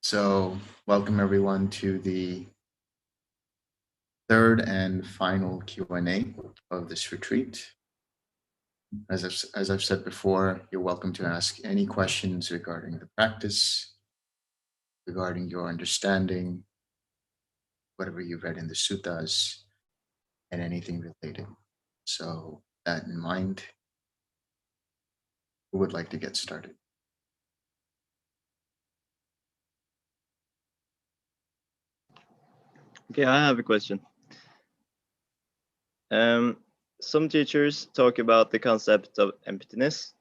So welcome everyone to the third and final Q&A of this retreat. As I've said before, you're welcome to ask any questions regarding the practice, regarding your understanding, whatever you read in the suttas, and anything related. So that in mind, who would like to get started? Okay, I have a question. Some teachers talk about the concept of emptiness.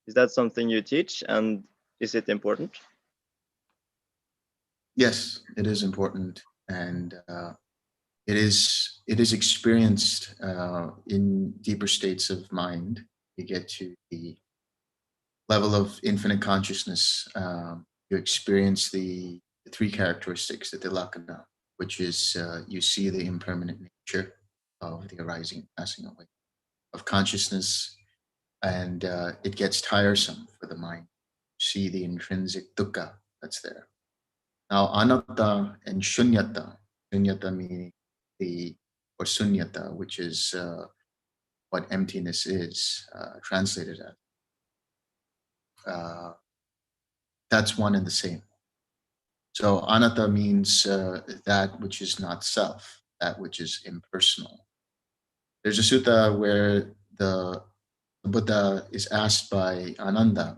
Is that something you teach, and is it important? Yes, it is important, and it is experienced in deeper states of mind. You get to the level of infinite consciousness. You experience the three characteristics, the tilakkhana, which is you see the impermanent nature of the arising and passing away of consciousness, and it gets tiresome for the mind. You see the intrinsic dukkha that's there. Now, anatta and shunyata meaning or sunyata, which is what emptiness is translated as. That's one and the same. So anatta means that which is not self, that which is impersonal. There's a sutta where the Buddha is asked by Ananda,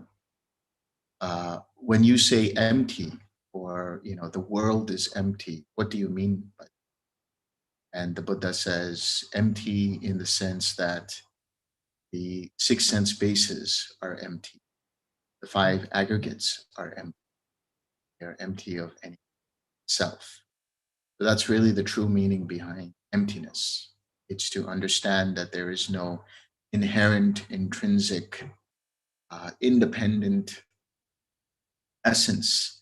when you say empty, or the world is empty, what do you mean by that? And the Buddha says empty in the sense that the six sense bases are empty. The five aggregates are empty. They're empty of any self. So that's really the true meaning behind emptiness. It's to understand that there is no inherent, intrinsic, independent essence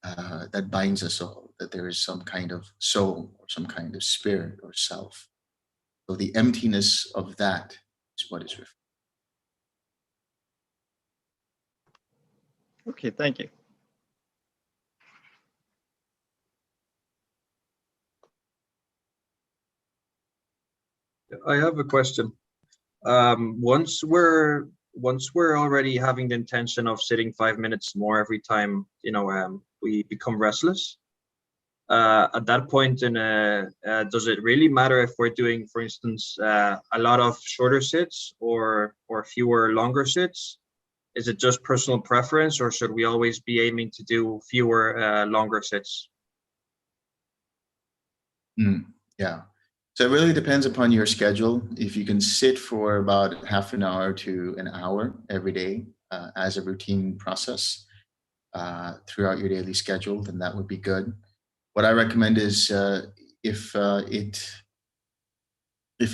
that binds us all, that there is some kind of soul or some kind of spirit or self. So the emptiness of that is what is referred. Okay, thank you. I have a question. Once we're already having the intention of sitting 5 minutes more every time, we become restless. At that point, does it really matter if we're doing, for instance, a lot of shorter sits or fewer longer sits? Is it just personal preference, or should we always be aiming to do fewer longer sits? Yeah. So it really depends upon your schedule. If you can sit for about half an hour to an hour every day as a routine process throughout your daily schedule, then that would be good. What I recommend is if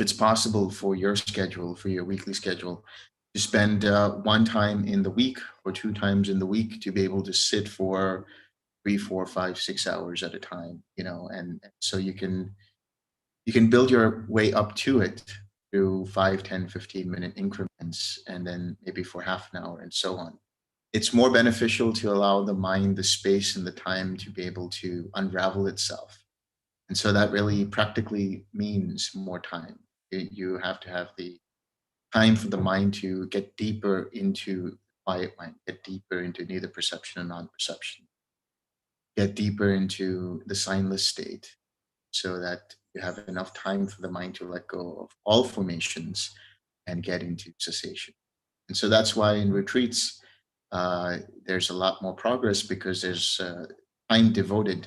it's possible for your schedule, for your weekly schedule, to spend one time in the week or 2 times in the week to be able to sit for 3, 4, 5, 6 hours at a time, and so you can build your way up to it through 5, 10, 15-minute increments, and then maybe for half an hour and so on. It's more beneficial to allow the mind the space and the time to be able to unravel itself. And so that really practically means more time. You have to have the time for the mind to get deeper into quiet mind, get deeper into neither perception and non-perception, get deeper into the signless state, so that you have enough time for the mind to let go of all formations and get into cessation. And so that's why in retreats, there's a lot more progress, because there's time devoted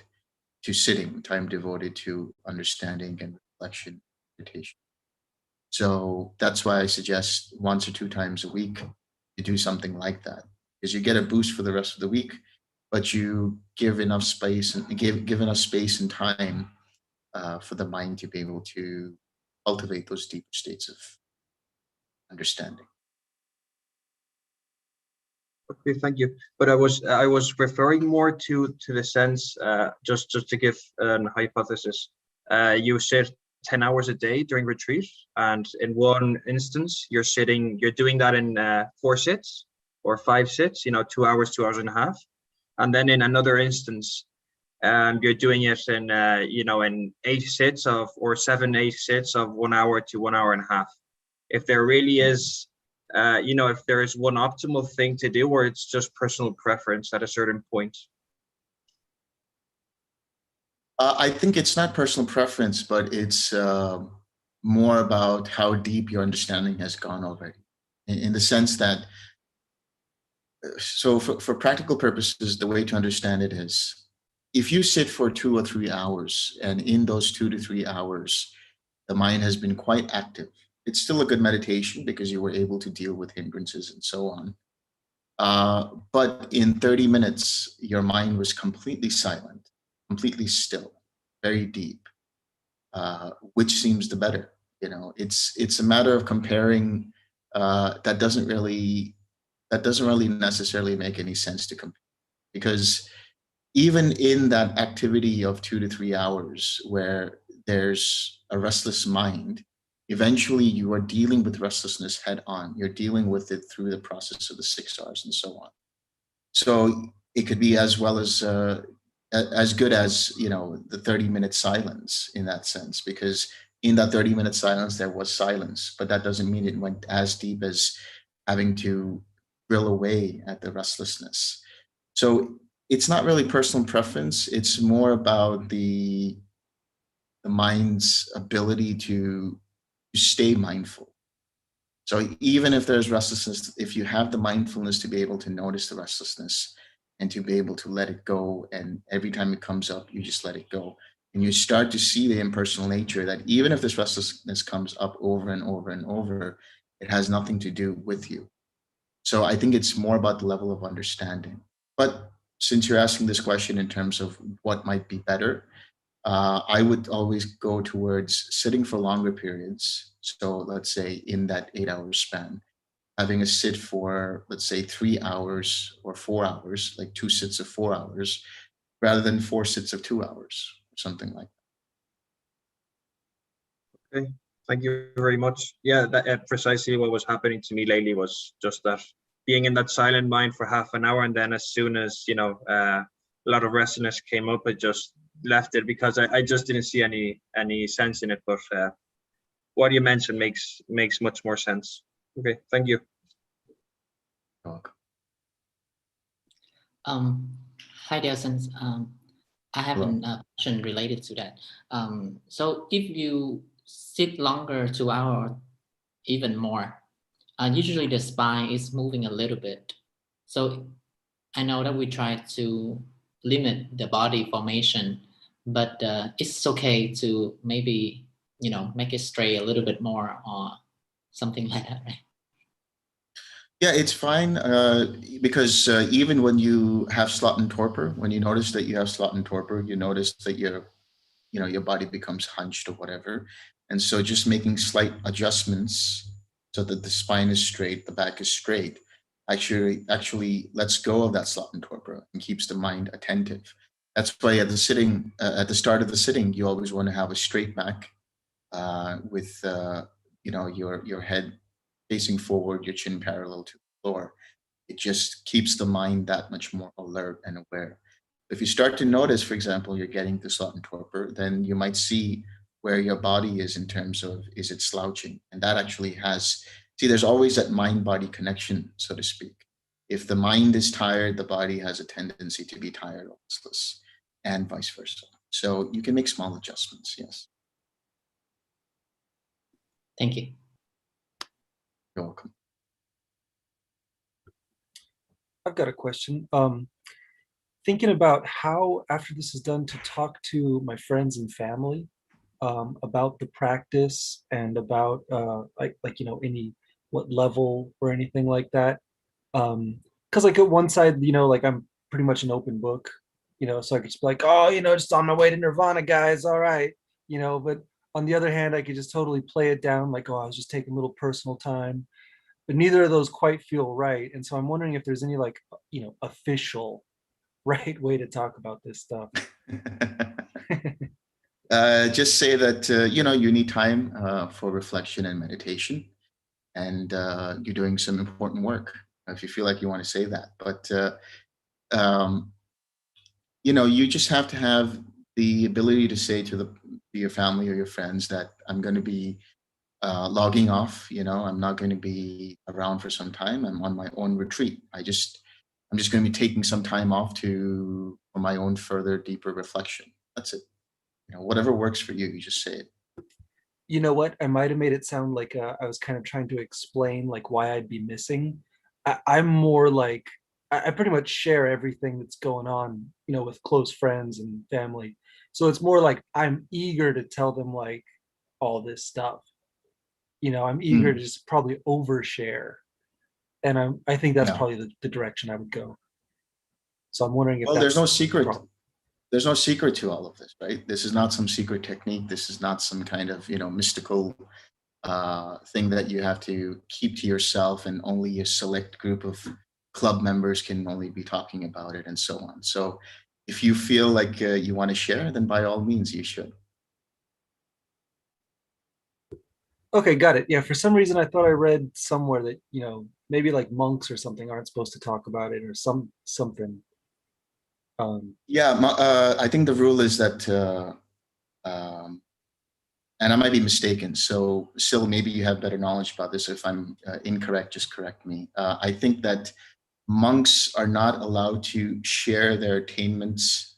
to sitting, time devoted to understanding and reflection, meditation. So that's why I suggest 1 or 2 times a week you do something like that, because you get a boost for the rest of the week, but you give enough space and give enough space and time for the mind to be able to cultivate those deeper states of understanding. Okay, thank you. But I was referring more to the sense, just to give an hypothesis. You sit 10 hours a day during retreat, and in one instance you're doing that in 4 sits or 5 sits, 2 hours, 2 hours and a half, and then in another instance and you're doing it in in 8 sits of, or 7-8 sits of 1 hour to 1 hour and a half. If there really is if there is one optimal thing to do, or it's just personal preference at a certain point. I think it's not personal preference, but it's more about how deep your understanding has gone already, in the sense that, so for practical purposes, the way to understand it is, if you sit for 2 or 3 hours, and in those 2 to 3 hours, the mind has been quite active, it's still a good meditation because you were able to deal with hindrances and so on. But in 30 minutes, your mind was completely silent, completely still, very deep. Which seems the better? It's a matter of comparing. That doesn't really necessarily make any sense to compare, because even in that activity of 2 to 3 hours where there's a restless mind, eventually you are dealing with restlessness head on. You're dealing with it through the process of the 6 R's and so on. So it could be as well as good as the 30-minute silence in that sense, because in that 30-minute silence there was silence, but that doesn't mean it went as deep as having to drill away at the restlessness. So it's not really personal preference. It's more about the mind's ability to stay mindful. So even if there's restlessness, if you have the mindfulness to be able to notice the restlessness and to be able to let it go, and every time it comes up, you just let it go. And you start to see the impersonal nature, that even if this restlessness comes up over and over and over, it has nothing to do with you. So I think it's more about the level of understanding. But since you're asking this question in terms of what might be better, I would always go towards sitting for longer periods. So let's say in that 8-hour span, having a sit for, let's say, 3 hours or 4 hours, like 2 sits of 4 hours, rather than 4 sits of 2 hours, something like Okay, thank you very much. Yeah, that precisely what was happening to me lately was just that, being in that silent mind for half an hour, and then as soon as a lot of restlessness came up, I just left it because I just didn't see any sense in it. But what you mentioned makes much more sense. Okay, thank you. that. Hi, Delson. I have Hello. a question related to that. So if you sit longer, 2 hours, even more, usually the spine is moving a little bit. So I know that we try to limit the body formation, but it's okay to maybe, make it stray a little bit more or something like that, right? Yeah, it's fine, because even when you have slot and torpor, when you notice that you have slot and torpor, you notice that your body becomes hunched or whatever. And so just making slight adjustments so that the spine is straight, the back is straight, actually lets go of that slot and torpor and keeps the mind attentive. That's why at the start of the sitting, you always want to have a straight back, with your head facing forward, your chin parallel to the floor. It just keeps the mind that much more alert and aware. If you start to notice, for example, you're getting to slot and torpor, then you might see where your body is in terms of, is it slouching? And that actually there's always that mind-body connection, so to speak. If the mind is tired, the body has a tendency to be tired or restless, and vice versa. So you can make small adjustments, yes. Thank you. You're welcome. I've got a question. Thinking about how, after this is done, to talk to my friends and family about the practice and about any what level or anything like that. Because like at one side, like I'm pretty much an open book, so I could just be like, oh, just on my way to nirvana, guys, all right, but on the other hand, I could just totally play it down like, oh, I was just taking a little personal time. But neither of those quite feel right. And so I'm wondering if there's any official right way to talk about this stuff. Just say that, you need time for reflection and meditation, and you're doing some important work, if you feel like you want to say that. But you just have to have the ability to say to your family or your friends that I'm going to be logging off. I'm not going to be around for some time. I'm on my own retreat. I'm just going to be taking some time off for my own further, deeper reflection. That's it. Whatever works for you, you just say it. You know what? I might have made it sound like I was kind of trying to explain like why I'd be missing. I'm more like I pretty much share everything that's going on, with close friends and family. So it's more like I'm eager to tell them like all this stuff. I'm eager to just probably overshare, and I think that's Yeah. probably the direction I would go. So I'm wondering if Well, that's there's no secret. problem. There's no secret to all of this, right? This is not some secret technique. This is not some kind of mystical thing that you have to keep to yourself, and only a select group of club members can only be talking about it, and so on. So if you feel like you want to share, then by all means you should. Okay, got it. Yeah, for some reason I thought I read somewhere that, maybe like monks or something aren't supposed to talk about it or something. Yeah, I think the rule is that, and I might be mistaken, so Sil, maybe you have better knowledge about this. If I'm incorrect, just correct me. I think that monks are not allowed to share their attainments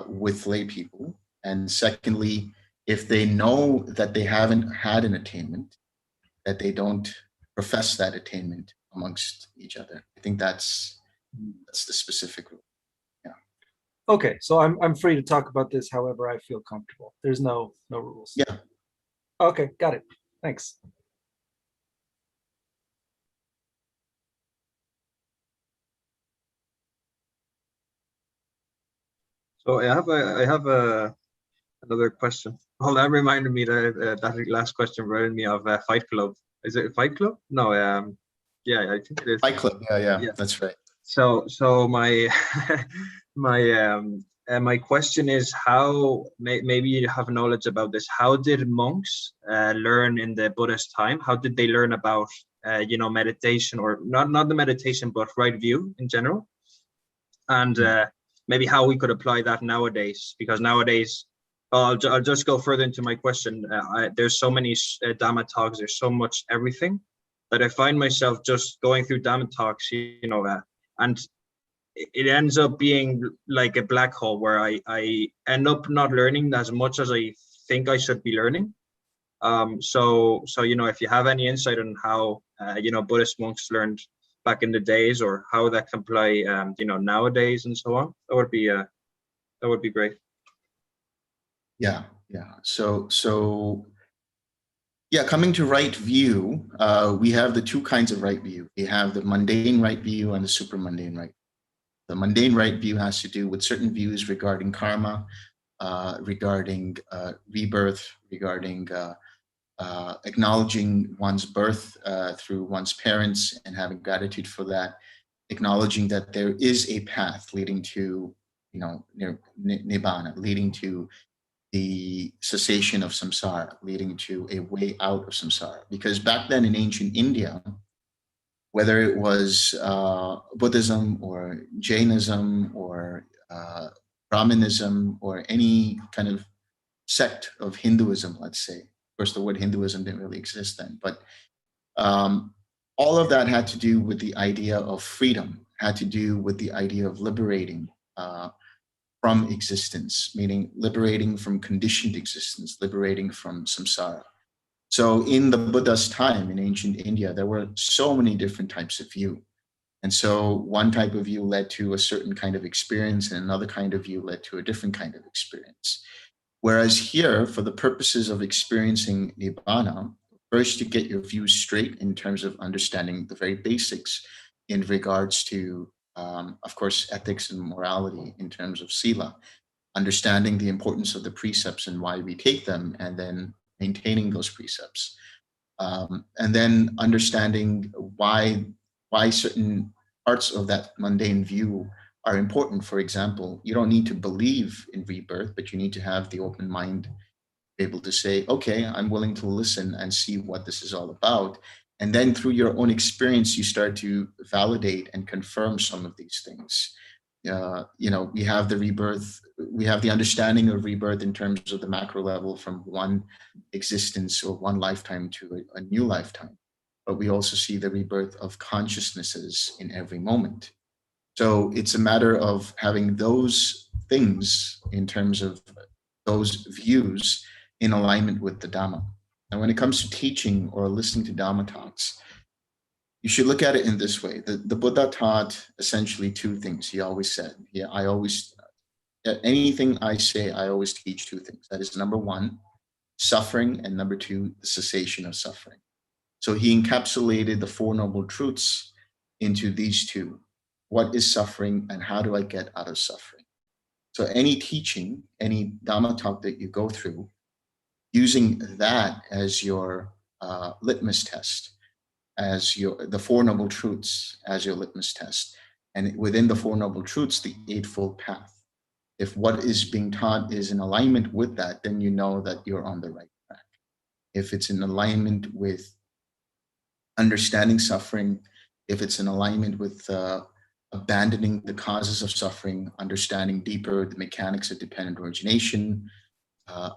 with lay people. And secondly, if they know that they haven't had an attainment, that they don't profess that attainment amongst each other. I think that's the specific rule. Yeah. Okay, so I'm free to talk about this however I feel comfortable. There's no rules. Yeah. Okay, got it. Thanks. So I have another question. Well, that reminded me that that last question reminded me of Fight Club. Is it Fight Club? No, yeah, I think it is. Fight Club. Yeah, Yeah. that's right. So my my question is how maybe you have knowledge about this. How did monks learn in the Buddhist time? How did they learn about meditation, or not the meditation but right view in general? And maybe how we could apply that nowadays, because nowadays I'll just go further into my question. There's so many Dhamma talks, there's so much everything that I find myself just going through Dhamma talks, and it ends up being like a black hole where I end up not learning as much as I think I should be learning. So if you have any insight on how Buddhist monks learned back in the days, or how that can apply nowadays and so on, that would be great. Yeah. So yeah, coming to right view, we have the two kinds of right view. We have the mundane right view and the super mundane right. The mundane right view has to do with certain views regarding karma, regarding rebirth, regarding acknowledging one's birth through one's parents and having gratitude for that, acknowledging that there is a path leading to, nibbana, leading to the cessation of samsara, leading to a way out of samsara. Because back then in ancient India, whether it was Buddhism or Jainism or Brahmanism or any kind of sect of Hinduism, let's say. Of course, the word Hinduism didn't really exist then, but all of that had to do with the idea of freedom, had to do with the idea of liberating from existence, meaning liberating from conditioned existence, liberating from samsara. So in the Buddha's time in ancient India, there were so many different types of view. And so one type of view led to a certain kind of experience, and another kind of view led to a different kind of experience. Whereas here, for the purposes of experiencing Nibbana, first to get your views straight in terms of understanding the very basics in regards to, of course, ethics and morality in terms of sila, understanding the importance of the precepts and why we take them, and then maintaining those precepts. And then understanding why certain parts of that mundane view are important. For example, you don't need to believe in rebirth, but you need to have the open mind, be able to say, okay, I'm willing to listen and see what this is all about. And then through your own experience, you start to validate and confirm some of these things. we have the rebirth, we have the understanding of rebirth in terms of the macro level from one existence or one lifetime to a new lifetime. But we also see the rebirth of consciousnesses in every moment. So it's a matter of having those things in terms of those views in alignment with the Dhamma. And when it comes to teaching or listening to Dhamma talks, you should look at it in this way. The Buddha taught essentially two things. He always said, anything I say, I always teach two things. That is, number one, suffering, and number two, the cessation of suffering. So he encapsulated the Four Noble Truths into these two. What is suffering and how do I get out of suffering? So any teaching, any Dhamma talk that you go through, using that as your litmus test, as the Four Noble Truths as your litmus test. And within the Four Noble Truths, the Eightfold Path. If what is being taught is in alignment with that, then you know that you're on the right track. If it's in alignment with understanding suffering, if it's in alignment with abandoning the causes of suffering, understanding deeper the mechanics of dependent origination,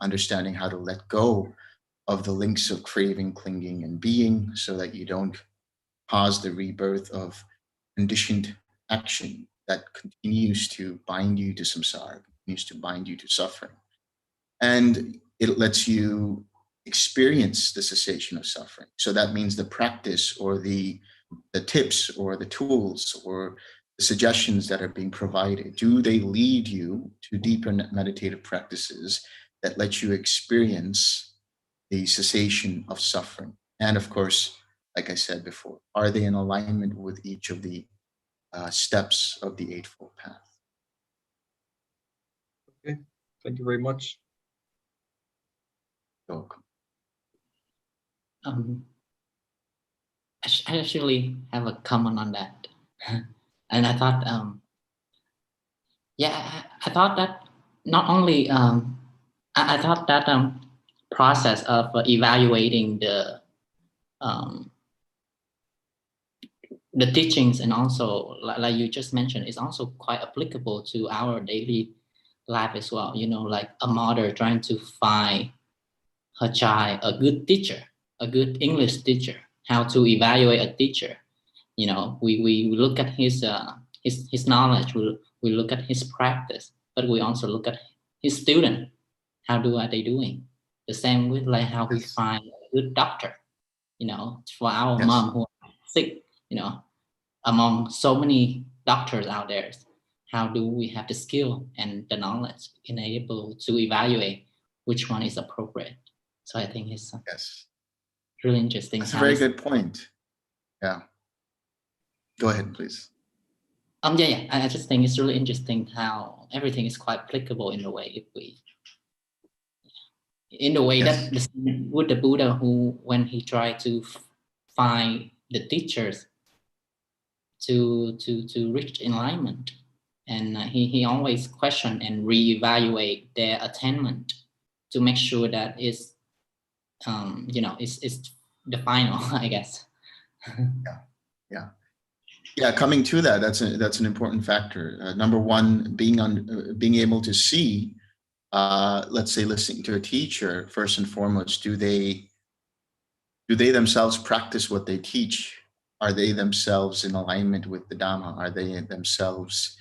understanding how to let go of the links of craving, clinging, and being, so that you don't cause the rebirth of conditioned action that continues to bind you to samsara, continues to bind you to suffering. And it lets you experience the cessation of suffering. So that means the practice or the tips or the tools or the suggestions that are being provided, do they lead you to deeper meditative practices that let you experience the cessation of suffering? And of course, like I said before, are they in alignment with each of the steps of the Eightfold Path? Okay, thank you very much. You're welcome. I actually have a comment on that. And I thought, I thought that not only, I thought that process of evaluating the teachings, and also like you just mentioned, is also quite applicable to our daily life as well. Like a mother trying to find her child a good teacher, a good English teacher, how to evaluate a teacher. We look at his knowledge, we look at his practice, but we also look at his student. How are they doing? The same with like how we find a good doctor, for our mom who are sick, among so many doctors out there, how do we have the skill and the knowledge in able to evaluate which one is appropriate? So I think it's really interesting. That's a very good point. Yeah. Go ahead, please. I just think it's really interesting how everything is quite applicable in a way. That with the Buddha, who when he tried to find the teachers to reach enlightenment, and he always question and reevaluate their attainment to make sure that it's it's the final, I guess. Yeah, coming to that, that's an important factor. Number one, being able to see, let's say, listening to a teacher, first and foremost, do they themselves practice what they teach? Are they themselves in alignment with the Dhamma? Are they themselves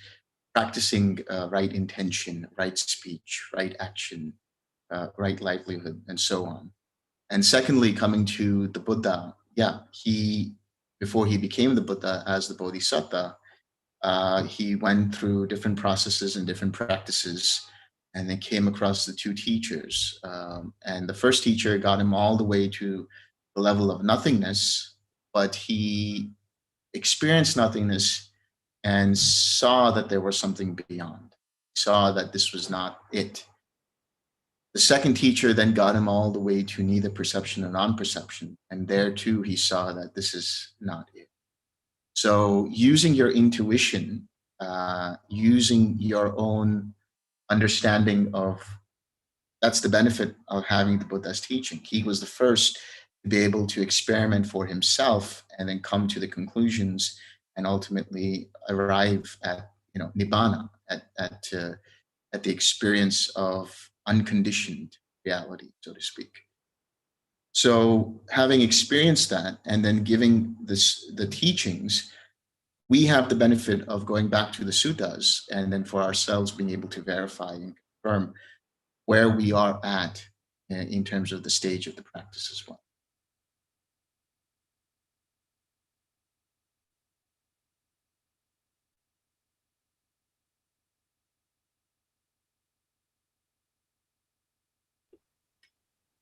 practicing right intention, right speech, right action, right livelihood, and so on? And secondly, coming to the Buddha, before he became the Buddha as the Bodhisattva, he went through different processes and different practices, and then came across the two teachers. And the first teacher got him all the way to the level of nothingness, but he experienced nothingness and saw that there was something beyond. He saw that this was not it. The second teacher then got him all the way to neither perception nor non-perception. And there too, he saw that this is not it. So using your intuition, using your own understanding of, that's the benefit of having the Buddha's teaching. He was the first to be able to experiment for himself and then come to the conclusions and ultimately arrive at nibbana, at the experience of unconditioned reality, so to speak. So having experienced that and then giving the teachings, we have the benefit of going back to the suttas and then for ourselves being able to verify and confirm where we are at in terms of the stage of the practice as well.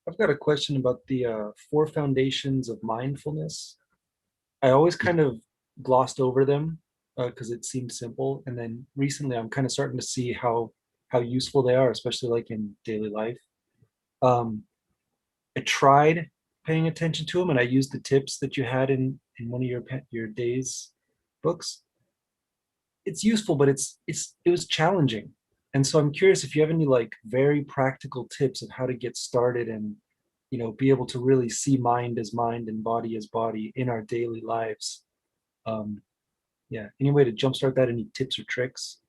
I've got a question about the Four Foundations of Mindfulness. I always kind of glossed over them because it seemed simple, and then recently I'm kind of starting to see how useful they are, especially like in daily life. I tried paying attention to them, and I used the tips that you had in one of your days books. It's useful, but it was challenging. And so I'm curious if you have any like very practical tips of how to get started and be able to really see mind as mind and body as body in our daily lives. Yeah, any way to jumpstart that? Any tips or tricks?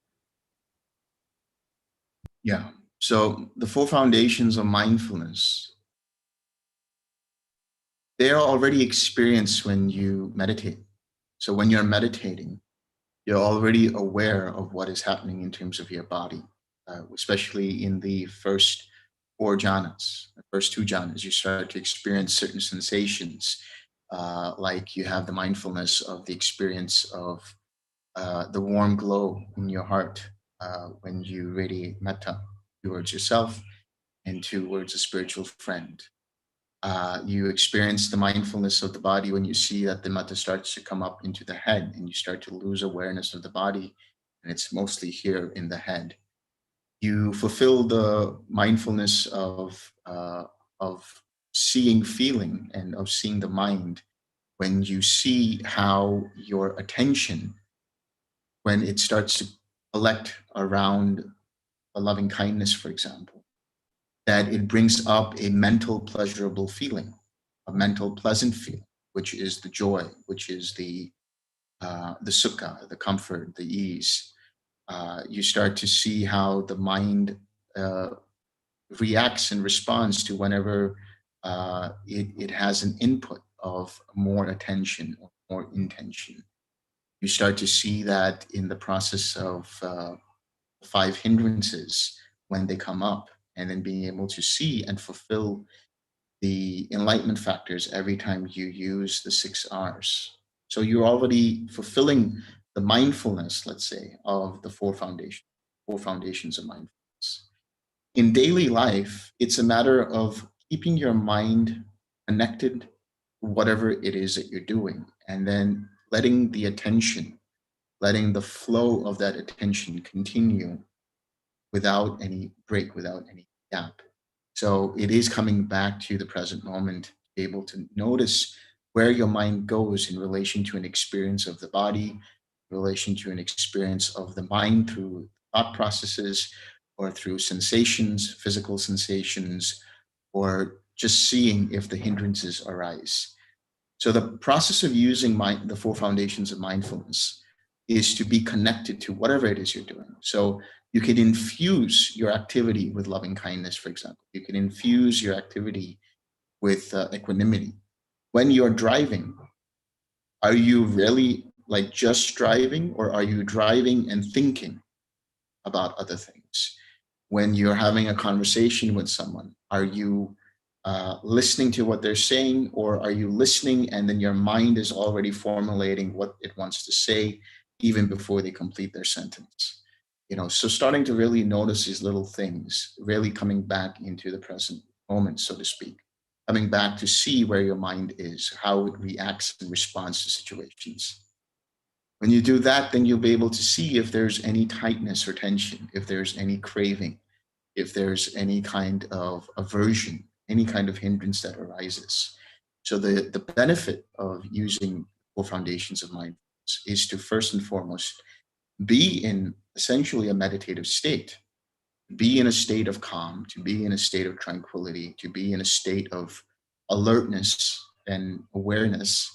Yeah. So the Four Foundations of Mindfulness, they are already experienced when you meditate. So when you're meditating, you're already aware of what is happening in terms of your body, especially in the first four jhanas. The first two jhanas, you start to experience certain sensations, like you have the mindfulness of the experience of the warm glow in your heart when you radiate metta towards yourself and towards a spiritual friend. You experience the mindfulness of the body when you see that the metta starts to come up into the head and you start to lose awareness of the body, and it's mostly here in the head. You fulfill the mindfulness of seeing feeling and of seeing the mind when you see how your attention, when it starts to collect around a loving kindness, for example, that it brings up a mental pleasurable feeling, a mental pleasant feeling, which is the joy, which is the sukha, the comfort, the ease. You start to see how the mind reacts and responds to whenever it has an input of more attention or more intention. You start to see that in the process of five hindrances when they come up, and then being able to see and fulfill the enlightenment factors every time you use the 6 Rs. So you're already fulfilling the mindfulness, let's say, of the four foundations of mindfulness. In daily life, it's a matter of keeping your mind connected to whatever it is that you're doing, and then letting the attention, letting the flow of that attention continue without any break, without any gap. So it is coming back to the present moment, to be able to notice where your mind goes in relation to an experience of the body, in relation to an experience of the mind through thought processes or through sensations, physical sensations, or just seeing if the hindrances arise. So the process of using the four foundations of mindfulness is to be connected to whatever it is you're doing. So you can infuse your activity with loving kindness, for example. You can infuse your activity with equanimity. When you're driving, are you really like just driving, or are you driving and thinking about other things? When you're having a conversation with someone, are you listening to what they're saying, or are you listening and then your mind is already formulating what it wants to say even before they complete their sentence? So starting to really notice these little things, really coming back into the present moment, so to speak, coming back to see where your mind is, how it reacts and responds to situations. When you do that, then you'll be able to see if there's any tightness or tension, if there's any craving, if there's any kind of aversion, any kind of hindrance that arises. So the benefit of using Four Foundations of Mindfulness is to first and foremost be in essentially a meditative state, be in a state of calm, to be in a state of tranquility, to be in a state of alertness and awareness,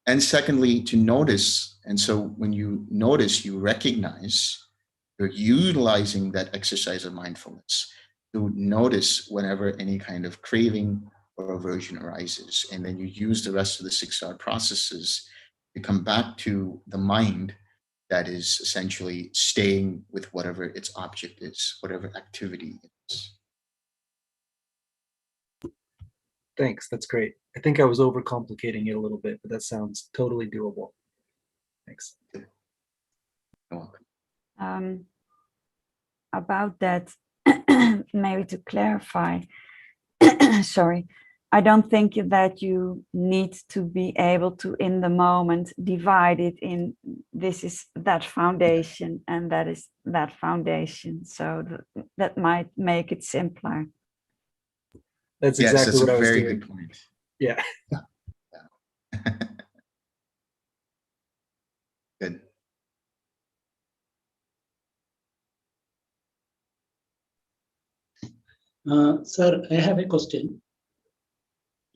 And secondly, to notice. And so when you notice, you recognize, you're utilizing that exercise of mindfulness to notice whenever any kind of craving or aversion arises. And then you use the rest of the 6 hour processes to come back to the mind that is essentially staying with whatever its object is, whatever activity it is. Thanks, that's great. I think I was overcomplicating it a little bit, but that sounds totally doable. Thanks. You're welcome. About that, maybe to clarify, sorry, I don't think that you need to be able to, in the moment, divide it in this is that foundation and that is that foundation. So that might make it simpler. That's Yes, exactly that's what a I was very doing. good point. Yeah. Good. Sir, I have a question.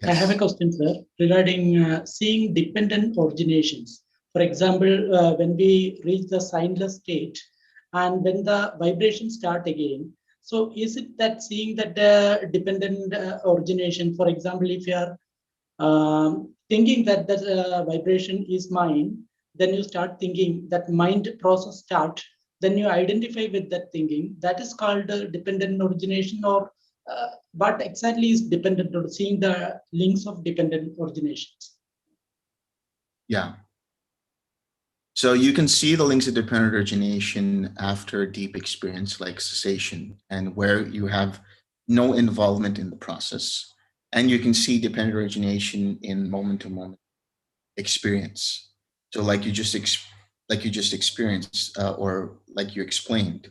Yes. I have a question, sir, regarding seeing dependent originations. For example, when we reach the signless state and when the vibrations start again, so is it that seeing that dependent origination, for example, if you are thinking that the vibration is mine, then you start thinking that mind process start, then you identify with that thinking, that is called dependent origination, or what exactly is dependent, or seeing the links of dependent originations? Yeah. So you can see the links of dependent origination after deep experience like cessation, and where you have no involvement in the process. And you can see dependent origination in moment-to-moment experience. So like you just experienced, or like you explained,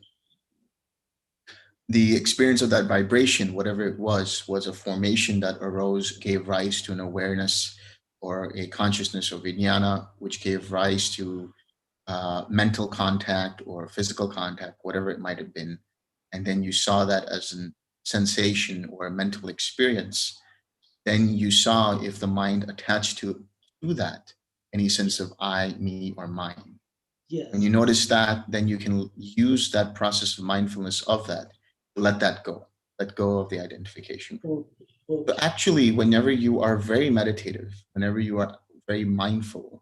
the experience of that vibration, whatever it was a formation that arose, gave rise to an awareness or a consciousness or vijnana, which gave rise to mental contact or physical contact, whatever it might have been. And then you saw that as a sensation or a mental experience. Then you saw if the mind attached to that any sense of I, me, or mine. Yes. When you notice that, then you can use that process of mindfulness of that to let that go, let go of the identification. Okay. So actually, whenever you are very meditative, whenever you are very mindful,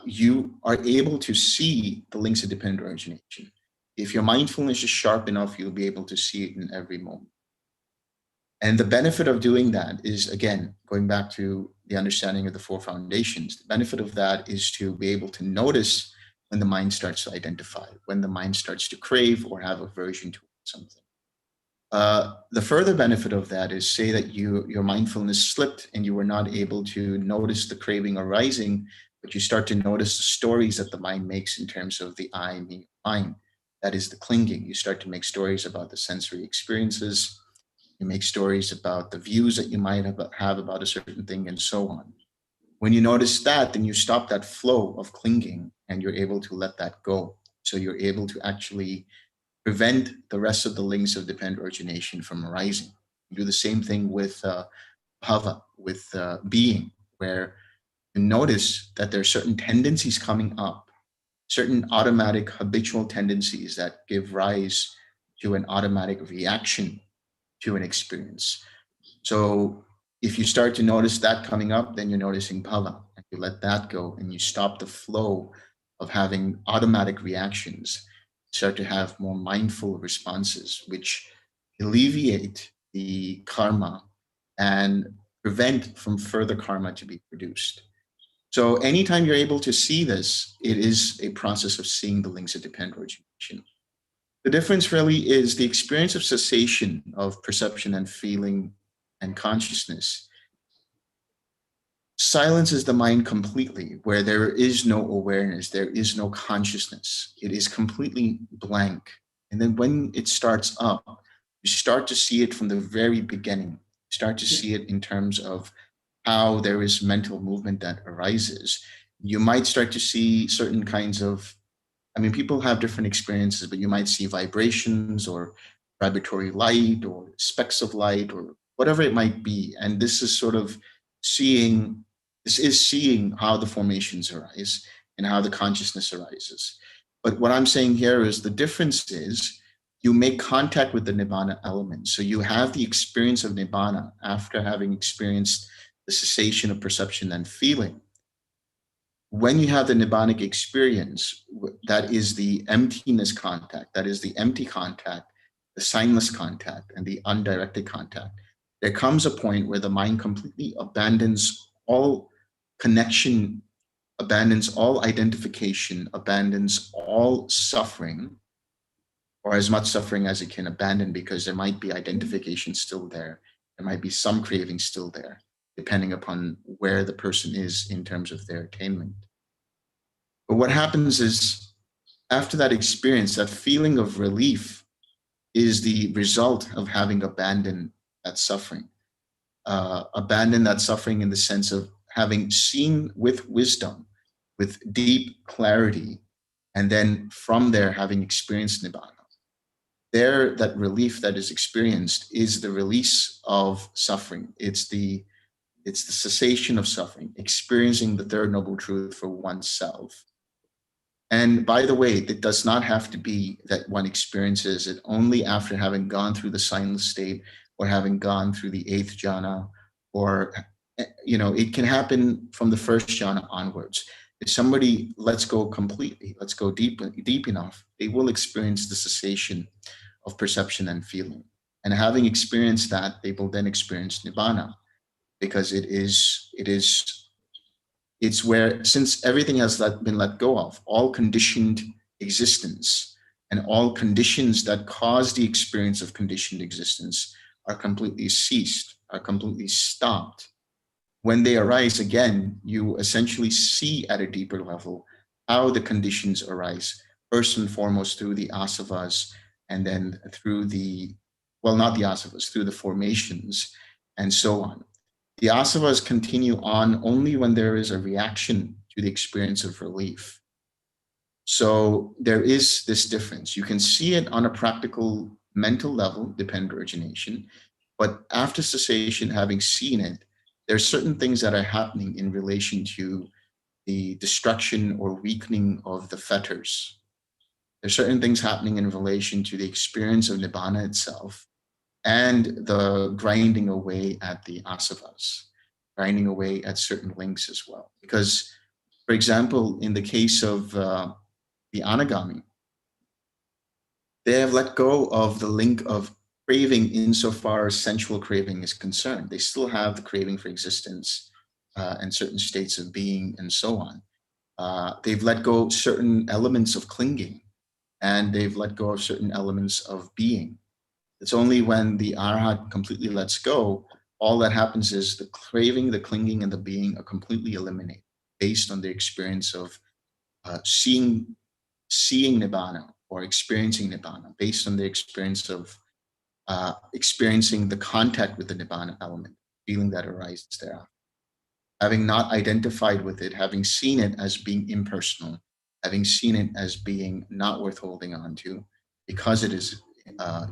you are able to see the links of dependent origination. If your mindfulness is sharp enough, you'll be able to see it in every moment. And the benefit of doing that is, again, going back to the understanding of the four foundations, the benefit of that is to be able to notice when the mind starts to identify, when the mind starts to crave or have aversion to something. The further benefit of that is, say that your mindfulness slipped and you were not able to notice the craving arising, but you start to notice the stories that the mind makes in terms of the I, me, mine. That is the clinging. You start to make stories about the sensory experiences. You make stories about the views that you might have about a certain thing, and so on. When you notice that, then you stop that flow of clinging and you're able to let that go. So you're able to actually prevent the rest of the links of dependent origination from arising. You do the same thing with bhava, with being, where you notice that there are certain tendencies coming up, certain automatic habitual tendencies that give rise to an automatic reaction to an experience. So if you start to notice that coming up, then you're noticing bhava, and you let that go and you stop the flow of having automatic reactions, start to have more mindful responses, which alleviate the karma and prevent from further karma to be produced. So anytime you're able to see this, it is a process of seeing the links of dependent origination. The difference really is the experience of cessation of perception and feeling and consciousness silences the mind completely, where there is no awareness, there is no consciousness. It is completely blank. And then when it starts up, you start to see it from the very beginning. You start to see it in terms of how there is mental movement that arises. You might start to see certain kinds of, I mean, people have different experiences, but you might see vibrations or vibratory light or specks of light or whatever it might be. And this is sort of seeing This is seeing how the formations arise and how the consciousness arises. But what I'm saying here is the difference is you make contact with the Nibbana element. So you have the experience of Nibbana after having experienced the cessation of perception and feeling. When you have the Nibbanic experience, that is the emptiness contact, that is the empty contact, the signless contact, and the undirected contact. There comes a point where the mind completely abandons all connection, abandons all identification, abandons all suffering, or as much suffering as it can abandon, because there might be identification still there. There might be some craving still there, depending upon where the person is in terms of their attainment. But what happens is, after that experience, that feeling of relief is the result of having abandoned that suffering. Abandon that suffering in the sense of having seen with wisdom, with deep clarity, and then from there having experienced Nibbana. There, that relief that is experienced is the release of suffering. It's the cessation of suffering, experiencing the third noble truth for oneself. And by the way, it does not have to be that one experiences it only after having gone through the signless state or having gone through the 8th jhana, or, it can happen from the 1st jhana onwards. If somebody lets go completely, lets go deep enough, they will experience the cessation of perception and feeling. And having experienced that, they will then experience Nibbana, because it's where, since everything has been let go of, all conditioned existence and all conditions that cause the experience of conditioned existence are completely ceased, are completely stopped. When they arise again, you essentially see at a deeper level how the conditions arise, first and foremost through the asavas, and then through not the asavas, through the formations, and so on. The asavas continue on only when there is a reaction to the experience of relief. So there is this difference. You can see it on a practical mental level, dependent origination, but after cessation, having seen it, there are certain things that are happening in relation to the destruction or weakening of the fetters. There are certain things happening in relation to the experience of Nibbana itself and the grinding away at the asavas, grinding away at certain links as well. Because, for example, in the case of the anagami, they have let go of the link of craving insofar as sensual craving is concerned. They still have the craving for existence and certain states of being and so on. They've let go certain elements of clinging, and they've let go of certain elements of being. It's only when the arahant completely lets go, all that happens is the craving, the clinging, and the being are completely eliminated based on the experience of seeing Nibbana or experiencing Nibbana, based on the experience of experiencing the contact with the Nibbana element, feeling that arises thereafter. Having not identified with it, having seen it as being impersonal, having seen it as being not worth holding on to, because it is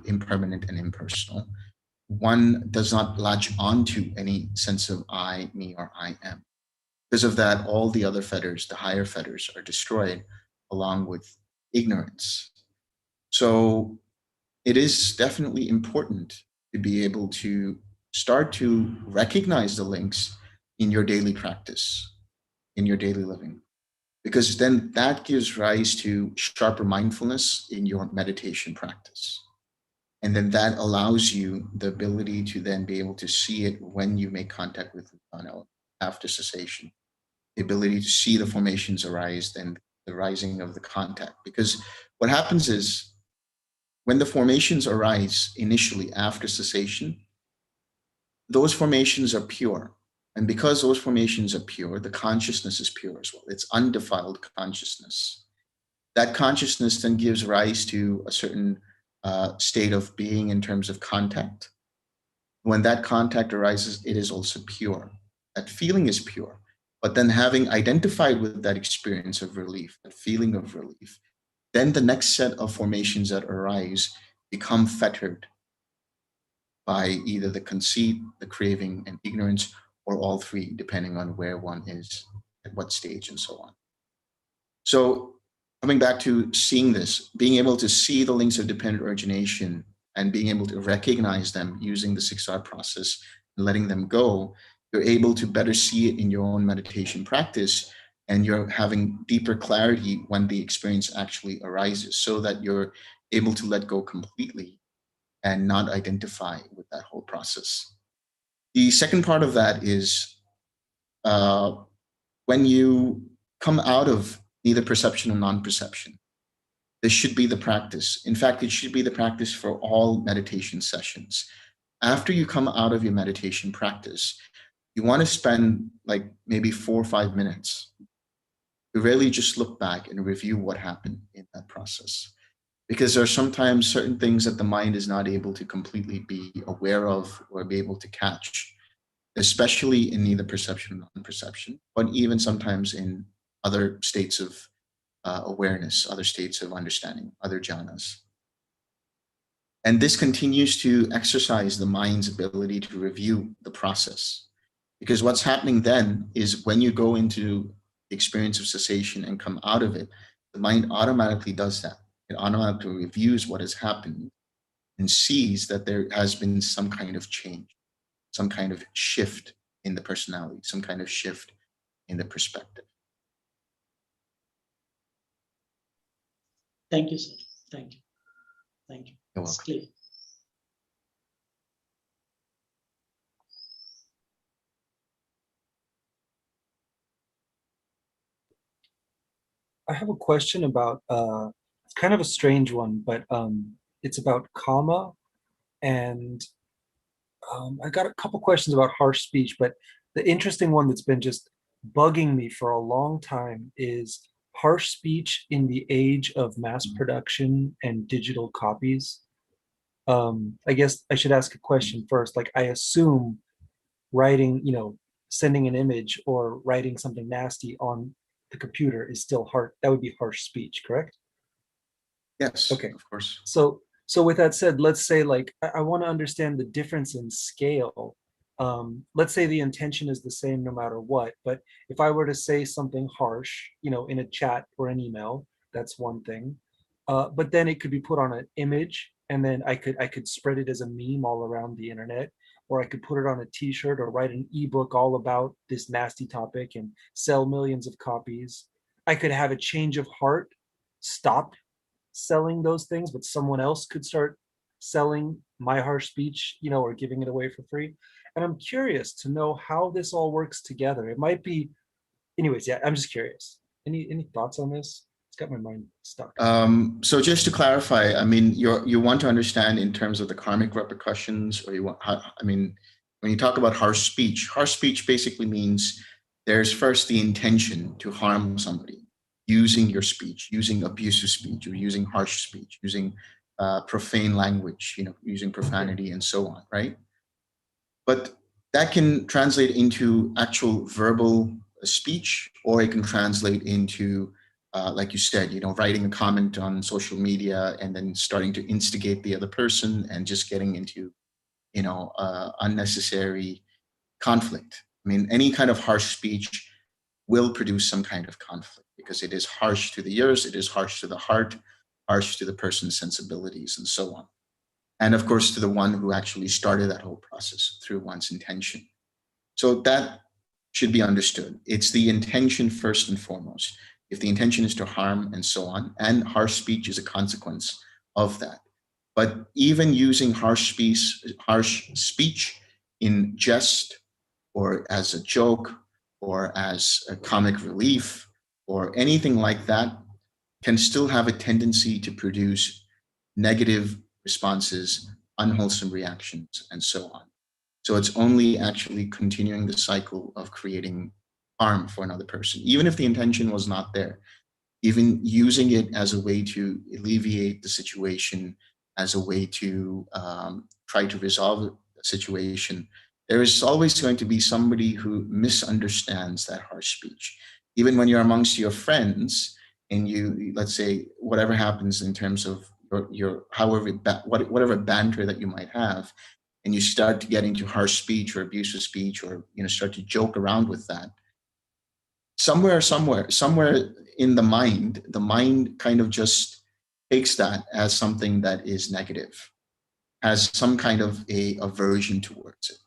impermanent and impersonal, one does not latch onto any sense of I, me, or I am. Because of that, all the other fetters, the higher fetters, are destroyed along with ignorance. So it is definitely important to be able to start to recognize the links in your daily practice, in your daily living, because then that gives rise to sharper mindfulness in your meditation practice. And then that allows you the ability to then be able to see it when you make contact with Nibbana after cessation, the ability to see the formations arise, then the rising of the contact. Because what happens is, when the formations arise initially after cessation, those formations are pure. And because those formations are pure, the consciousness is pure as well. It's undefiled consciousness. That consciousness then gives rise to a certain state of being in terms of contact. When that contact arises, it is also pure. That feeling is pure. But then, having identified with that experience of relief, that feeling of relief, then the next set of formations that arise become fettered by either the conceit, the craving, and ignorance, or all three, depending on where one is, at what stage, and so on. So coming back to seeing this, being able to see the links of dependent origination and being able to recognize them using the 6R process and letting them go, you're able to better see it in your own meditation practice, and you're having deeper clarity when the experience actually arises, so that you're able to let go completely and not identify with that whole process. The second part of that is when you come out of neither perception or non-perception, this should be the practice. In fact, it should be the practice for all meditation sessions. After you come out of your meditation practice, you want to spend like maybe 4 or 5 minutes to really just look back and review what happened in that process. Because there are sometimes certain things that the mind is not able to completely be aware of or be able to catch, especially in neither perception or non-perception, but even sometimes in other states of awareness, other states of understanding, other jhanas. And this continues to exercise the mind's ability to review the process. Because what's happening then is when you go into the experience of cessation and come out of it, the mind automatically does that. It automatically reviews what has happened and sees that there has been some kind of change, some kind of shift in the personality, some kind of shift in the perspective. Thank you, sir. Thank you. Thank you. You're It's welcome. clear. I have a question about, it's kind of a strange one, but it's about Kamma. And I got a couple questions about harsh speech, but the interesting one that's been just bugging me for a long time is harsh speech in the age of mass production and digital copies. I guess I should ask a question first. Like, I assume writing, sending an image or writing something nasty on the computer is still hard. That would be harsh speech, correct? Yes, Okay. of course. So with that said, let's say, like, I want to understand the difference in scale. Let's say the intention is the same no matter what, but if I were to say something harsh, in a chat or an email, that's one thing. But then it could be put on an image, and then I could spread it as a meme all around the internet, or I could put it on a t-shirt or write an ebook all about this nasty topic and sell millions of copies. I could have a change of heart, stop selling those things, but someone else could start selling my harsh speech, or giving it away for free. And I'm curious to know how this all works together. It might be, anyways, yeah, I'm just curious. Any thoughts on this? It's got my mind stuck. So just to clarify, I mean, you want to understand in terms of the karmic repercussions, or when you talk about harsh speech basically means there's first the intention to harm somebody using your speech, using abusive speech, or using harsh speech, using profane language, using profanity and so on, right? But that can translate into actual verbal speech, or it can translate into like you said, writing a comment on social media and then starting to instigate the other person and just getting into, unnecessary conflict. I mean, any kind of harsh speech will produce some kind of conflict because it is harsh to the ears, it is harsh to the heart, harsh to the person's sensibilities, and so on. And of course, to the one who actually started that whole process through one's intention. So that should be understood. It's the intention first and foremost. If the intention is to harm and so on, and harsh speech is a consequence of that. But even using harsh speech in jest or as a joke or as a comic relief or anything like that can still have a tendency to produce negative responses, unwholesome reactions, and so on. So it's only actually continuing the cycle of creating harm for another person, even if the intention was not there. Even using it as a way to alleviate the situation, as a way to try to resolve the situation, there is always going to be somebody who misunderstands that harsh speech. Even when you're amongst your friends and let's say, whatever happens in terms of your whatever banter that you might have, and you start to get into harsh speech or abusive speech, or start to joke around with that, somewhere in the mind kind of just takes that as something that is negative, has some kind of a aversion towards it.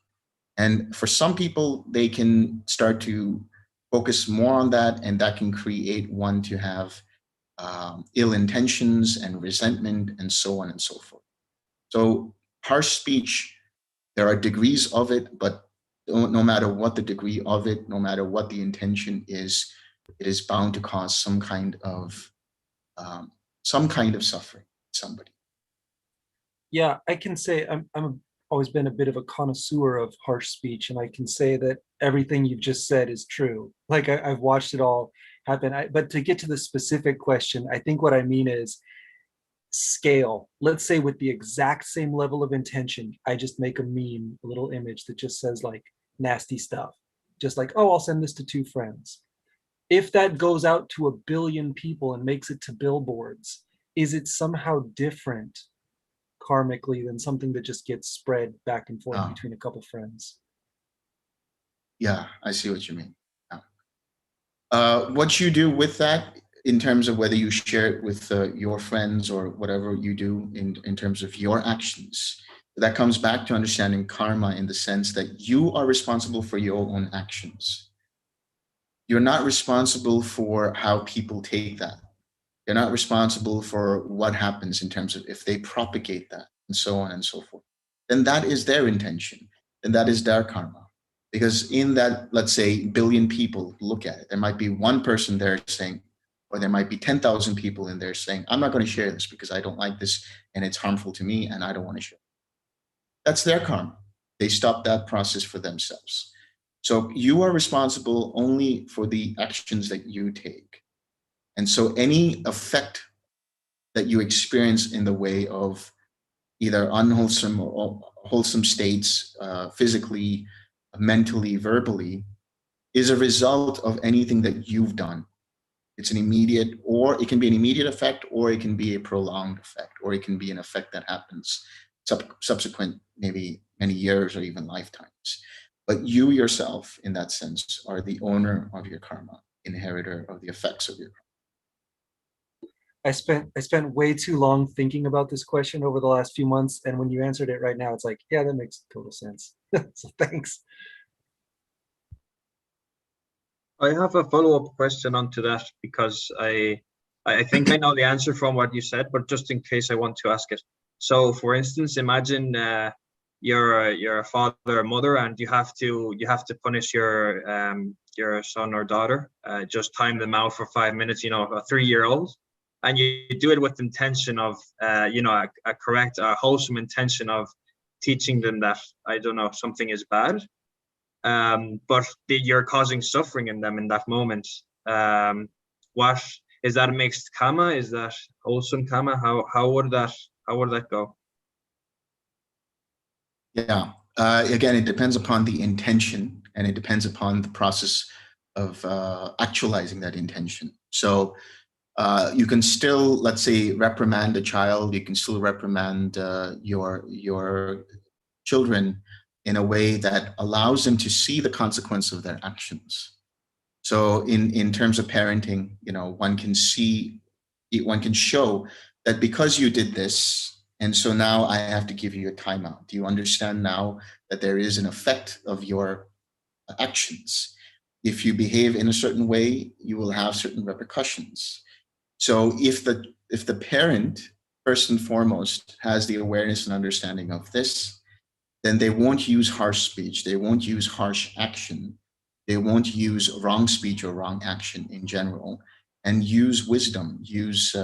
And for some people, they can start to focus more on that, and that can create one to have ill intentions and resentment and so on and so forth. So harsh speech, there are degrees of it, but no matter what the degree of it, no matter what the intention is, it is bound to cause some kind of suffering in somebody. Yeah, I can say I'm always been a bit of a connoisseur of harsh speech, and I can say that everything you've just said is true. Like I've watched it all happen. But to get to the specific question, I think what I mean is scale. Let's say with the exact same level of intention, I just make a meme, a little image that just says like nasty stuff. Just like, oh, I'll send this to 2 friends. If that goes out to 1 billion people and makes it to billboards, is it somehow different karmically than something that just gets spread back and forth between a couple friends? Yeah, I see what you mean. Yeah. What you do with that, in terms of whether you share it with your friends or whatever you do in terms of your actions, that comes back to understanding karma in the sense that you are responsible for your own actions. You're not responsible for how people take that. You're not responsible for what happens in terms of if they propagate that and so on and so forth. Then that is their intention, and that is their karma. Because in that, let's say, 1 billion people look at it, there might be one person there saying, or there might be 10,000 people in there saying, I'm not going to share this because I don't like this and it's harmful to me and I don't want to share. That's their karma. They stop that process for themselves. So you are responsible only for the actions that you take. And so any effect that you experience in the way of either unwholesome or wholesome states, physically, mentally, verbally, is a result of anything that you've done. It's an immediate, or it can be an immediate effect, or it can be a prolonged effect, or it can be an effect that happens subsequent, maybe many years or even lifetimes. But you yourself, in that sense, are the owner of your karma, inheritor of the effects of your karma. I spent way too long thinking about this question over the last few months, and when you answered it right now, it's like, yeah, that makes total sense. So thanks. I have a follow-up question onto that, because I think I know the answer from what you said, but just in case I want to ask it. So, for instance, imagine you're a father or mother, and you have to punish your son or daughter. Just time them out for 5 minutes. A 3-year-old, and you do it with the intention of a correct, wholesome intention of teaching them that, I don't know, something is bad. But you're causing suffering in them in that moment. What is that? A mixed kamma? Is that wholesome kamma? How would that go? Yeah. Again, it depends upon the intention, and it depends upon the process of actualizing that intention. So you can still, let's say, reprimand a child. You can still reprimand your children in a way that allows them to see the consequence of their actions. So in terms of parenting, one can show that because you did this, and so now I have to give you a timeout. Do you understand now that there is an effect of your actions? If you behave in a certain way, you will have certain repercussions. So if the parent, first and foremost, has the awareness and understanding of this, then they won't use harsh speech. They won't use harsh action. They won't use wrong speech or wrong action in general, and use wisdom, use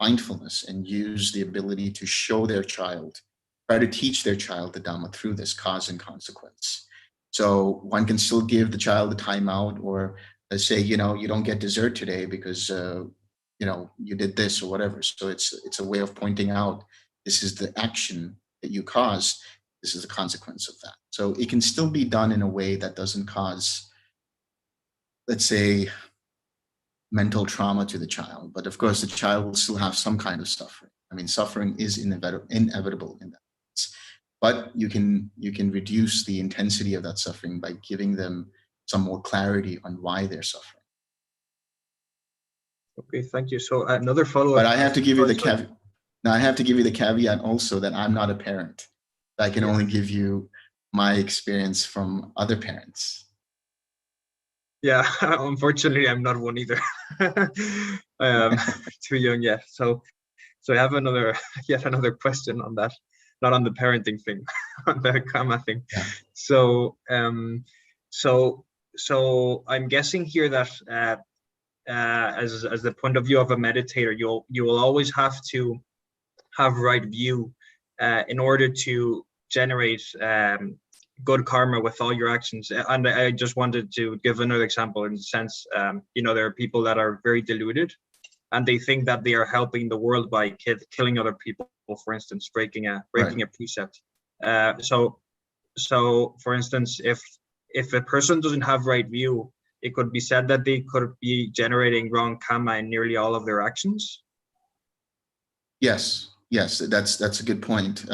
mindfulness, and use the ability to show their child, try to teach their child the Dhamma through this cause and consequence. So one can still give the child a timeout, or say, you don't get dessert today because you did this or whatever. So it's a way of pointing out, this is the action that you caused. This is the consequence of that. So it can still be done in a way that doesn't cause, let's say, mental trauma to the child. But of course, the child will still have some kind of suffering. I mean, suffering is inevitable in that sense. but you can reduce the intensity of that suffering by giving them some more clarity on why they're suffering. Okay, thank you. So another follow-up. But I have to give you the Sorry. caveat. Now I have to give you the caveat also that I'm not a parent. I can only give you my experience from other parents. Yeah, unfortunately, I'm not one either. I am too young yet. So I have yet another question on that, not on the parenting thing, on the Kamma thing. Yeah. So so I'm guessing here that as the point of view of a meditator, you will always have to have right view in order to generate good karma with all your actions. And I just wanted to give another example in the sense, there are people that are very deluded and they think that they are helping the world by killing other people, for instance, breaking a precept. So for instance, if a person doesn't have right view, it could be said that they could be generating wrong karma in nearly all of their actions. Yes, that's a good point.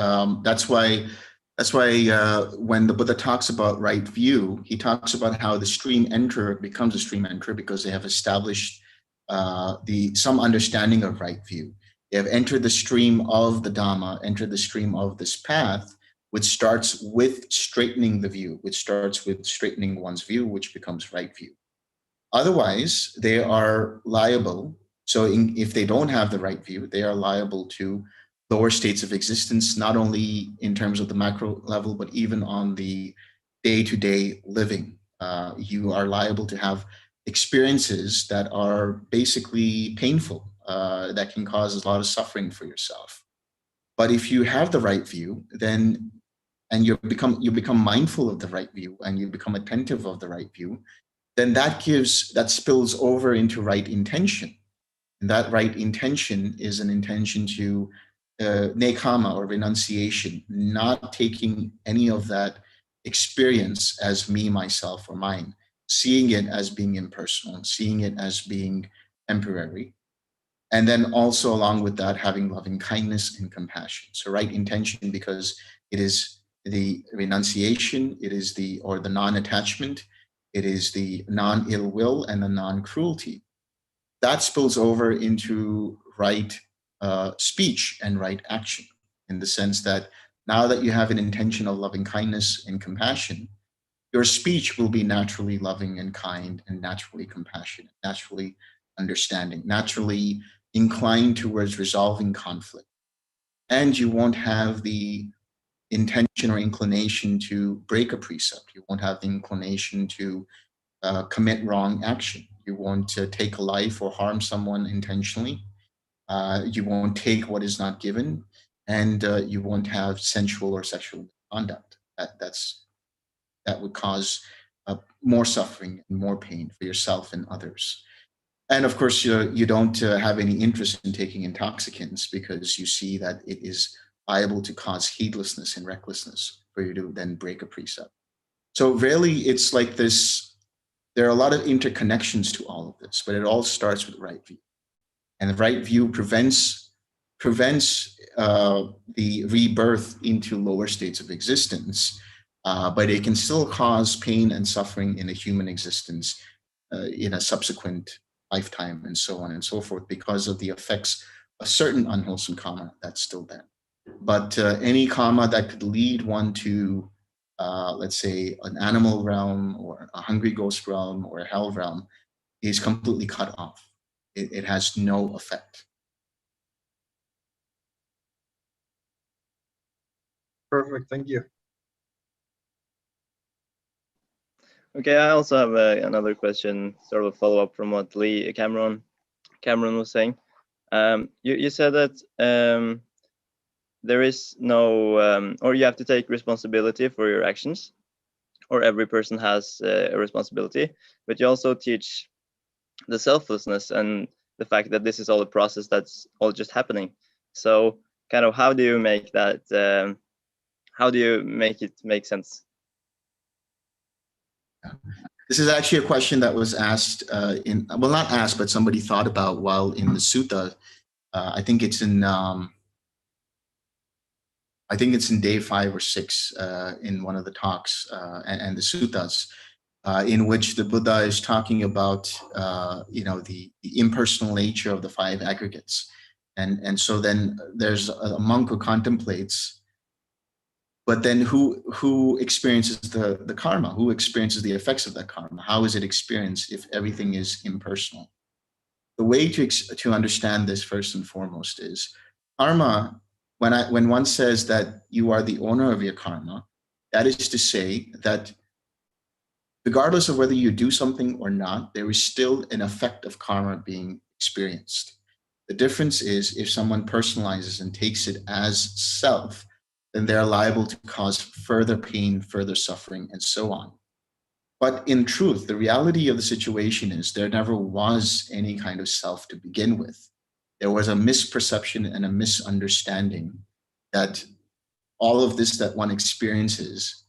That's why when the Buddha talks about right view, he talks about how the stream enterer becomes a stream enterer because they have established some understanding of right view. They have entered the stream of the Dhamma, entered the stream of this path, which starts with straightening the view, which starts with straightening one's view, which becomes right view. Otherwise, they are liable. So if they don't have the right view, they are liable to lower states of existence, not only in terms of the macro level, but even on the day-to-day living. You are liable to have experiences that are basically painful, that can cause a lot of suffering for yourself. But if you have the right view, then, and you become mindful of the right view, and you become attentive of the right view, then that spills over into right intention. And that right intention is an intention to kamma, or renunciation, not taking any of that experience as me, myself, or mine, seeing it as being impersonal, seeing it as being temporary. And then also along with that, having loving kindness and compassion. So right intention, because it is the renunciation, it is the non-attachment, it is the non-ill will and the non-cruelty. That spills over into right speech and right action, in the sense that now that you have an intention of loving kindness and compassion, your speech will be naturally loving and kind and naturally compassionate, naturally understanding, naturally inclined towards resolving conflict. And you won't have the intention or inclination to break a precept. You won't have the inclination to commit wrong action. You won't take a life or harm someone intentionally. You won't take what is not given, and you won't have sensual or sexual conduct. That would cause more suffering and more pain for yourself and others. And of course, you don't have any interest in taking intoxicants, because you see that it is liable to cause heedlessness and recklessness for you to then break a precept. So really, it's like this. There are a lot of interconnections to all of this, but it all starts with right view. And the right view prevents the rebirth into lower states of existence, but it can still cause pain and suffering in a human existence in a subsequent lifetime, and so on and so forth, because of the effects of certain unwholesome karma that's still there. But any karma that could lead one to let's say an animal realm, or a hungry ghost realm, or a hell realm, is completely cut off. It has no effect. Perfect, thank you. Okay, I also have another question, sort of a follow-up from what Cameron was saying. You said that there is no, or you have to take responsibility for your actions, or every person has a responsibility, but you also teach the selflessness and the fact that this is all a process that's all just happening. So kind of how do you make that, how do you make it make sense? This is actually a question that was asked well, not asked, but somebody thought about while in the sutta. I think it's in, I I think it's in day 5 or 6 in one of the talks and the suttas, in which the Buddha is talking about the impersonal nature of the 5 aggregates. And so then there's a monk who contemplates, but then who experiences the karma? Who experiences the effects of that karma? How is it experienced if everything is impersonal? The way to understand this first and foremost is karma. When one says that you are the owner of your karma, that is to say that regardless of whether you do something or not, there is still an effect of karma being experienced. The difference is if someone personalizes and takes it as self, then they're liable to cause further pain, further suffering, and so on. But in truth, the reality of the situation is there never was any kind of self to begin with. There was a misperception and a misunderstanding that all of this that one experiences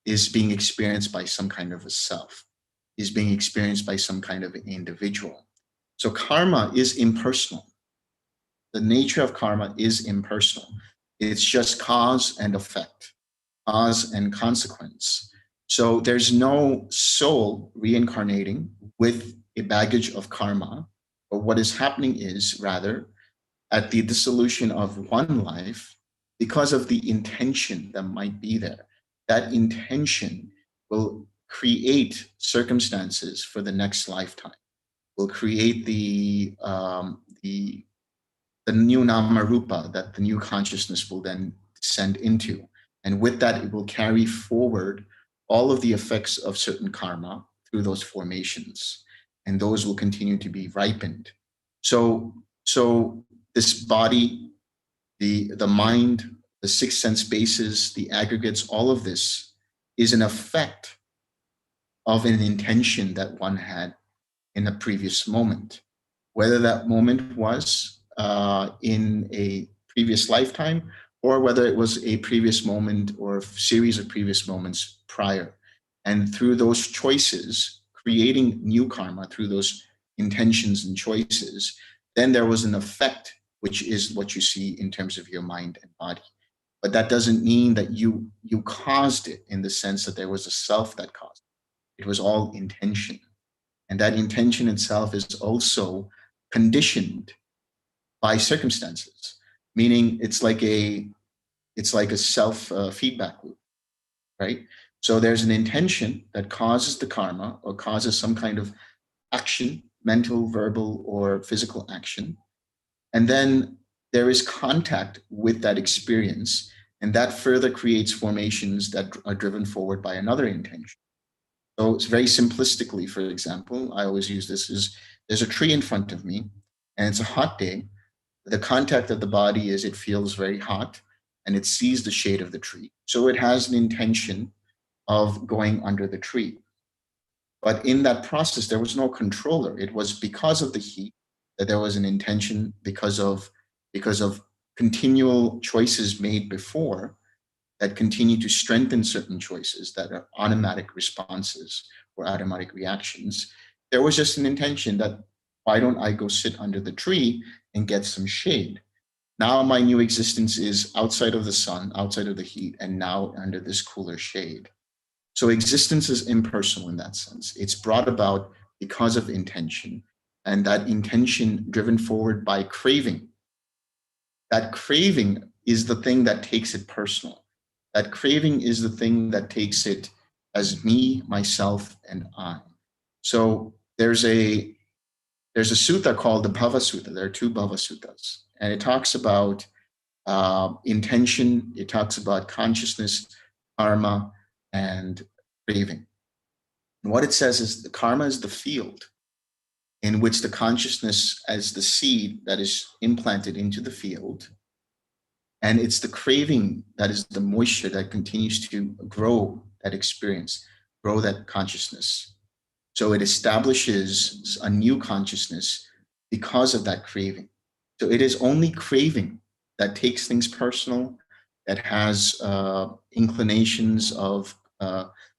is being experienced by some kind of a self, is being experienced by some kind of an individual. So karma is impersonal. The nature of karma is impersonal. It's just cause and effect, cause and consequence. So there's no soul reincarnating with a baggage of karma, but what is happening is rather at the dissolution of one life, because of the intention that might be there, that intention will create circumstances for the next lifetime, will create the new nama rupa that the new consciousness will then descend into. And with that, it will carry forward all of the effects of certain karma through those formations. And those will continue to be ripened. So this body, the mind, the 6 sense bases, the aggregates, all of this is an effect of an intention that one had in a previous moment. Whether that moment was in a previous lifetime, or whether it was a previous moment or a series of previous moments prior. And through those choices, creating new karma through those intentions and choices, then there was an effect, which is what you see in terms of your mind and body. But that doesn't mean that you caused it in the sense that there was a self that caused it. It was all intention. And that intention itself is also conditioned by circumstances, meaning it's like a self feedback loop, right? So there's an intention that causes the karma or causes some kind of action, mental, verbal, or physical action. And then there is contact with that experience, and that further creates formations that are driven forward by another intention. So it's very simplistically, for example, I always use this is there's a tree in front of me and it's a hot day. The contact of the body is it feels very hot and it sees the shade of the tree. So it has an intention of going under the tree. But in that process, there was no controller. It was because of the heat that there was an intention because of continual choices made before that continue to strengthen certain choices that are automatic responses or automatic reactions. There was just an intention that why don't I go sit under the tree and get some shade? Now my new existence is outside of the sun, outside of the heat, and now under this cooler shade. So existence is impersonal in that sense. It's brought about because of intention, and that intention driven forward by craving. That craving is the thing that takes it personal. That craving is the thing that takes it as me, myself, and I. So there's a sutta called the Bhava Sutta. There are 2 Bhava Suttas, and it talks about intention, it talks about consciousness, karma, and craving. And what it says is the karma is the field in which the consciousness as the seed that is implanted into the field, and it's the craving that is the moisture that continues to grow that experience, grow that consciousness. So it establishes a new consciousness because of that craving. So it is only craving that takes things personal, that has inclinations of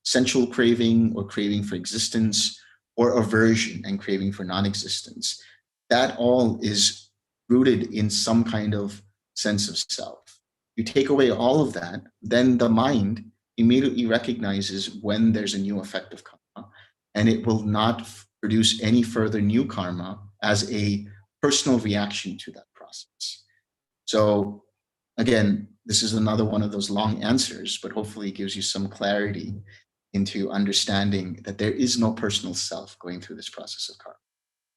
sensual craving or craving for existence, or aversion and craving for non-existence. That all is rooted in some kind of sense of self. You take away all of that, then the mind immediately recognizes when there's a new effect of karma, and it will not produce any further new karma as a personal reaction to that process. So again, this is another one of those long answers, but hopefully it gives you some clarity into understanding that there is no personal self going through this process of karma.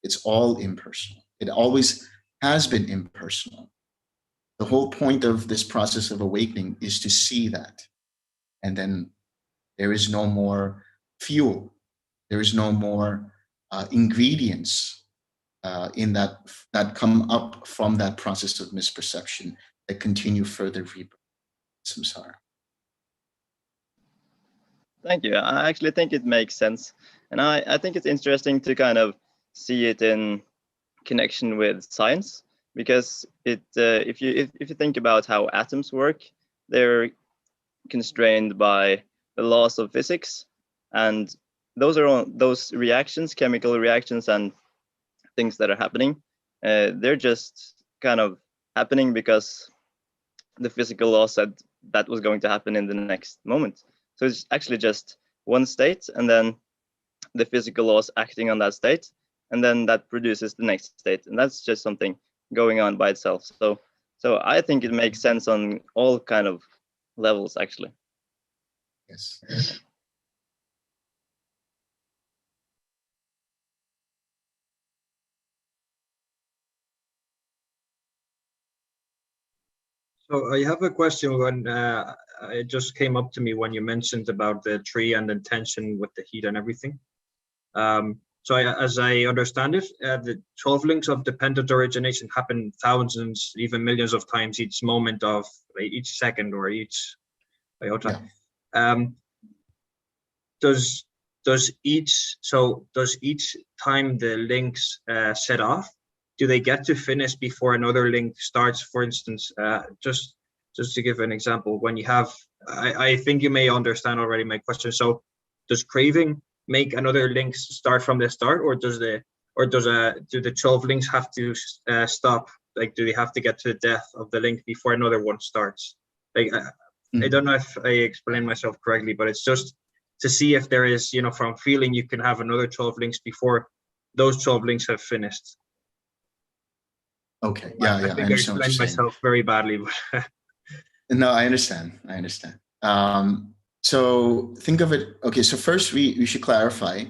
It's all impersonal. It always has been impersonal. The whole point of this process of awakening is to see that. And then there is no more fuel. There is no more ingredients in that come up from that process of misperception that continue further rebirth, samsara. Thank you. I actually think it makes sense. And I think it's interesting to kind of see it in connection with science, because if you think about how atoms work, they're constrained by the laws of physics, and those reactions, chemical reactions and things that are happening, they're just kind of happening because the physical law said that was going to happen in the next moment. So it's actually just one state, and then the physical laws acting on that state, and then that produces the next state, and that's just something going on by itself. So I think it makes sense on all kind of levels, actually. Yes. So I have a question. When it just came up to me when you mentioned about the tree and the tension with the heat and everything. So as I understand it, the 12 links of dependent origination happen thousands, even millions of times each moment of each second or each iota. Yeah. Does each time the links set off, do they get to finish before another link starts? For instance, just to give an example, when you have, I think you may understand already my question. So does craving make another link start from the start, or do the 12 links have to stop? Like, do they have to get to the death of the link before another one starts? Like, I don't know if I explained myself correctly, but it's just to see if there is, from feeling you can have another 12 links before those 12 links have finished. Okay. Yeah. I think I explained myself very badly, but no, I understand. So think of it. Okay. So first we should clarify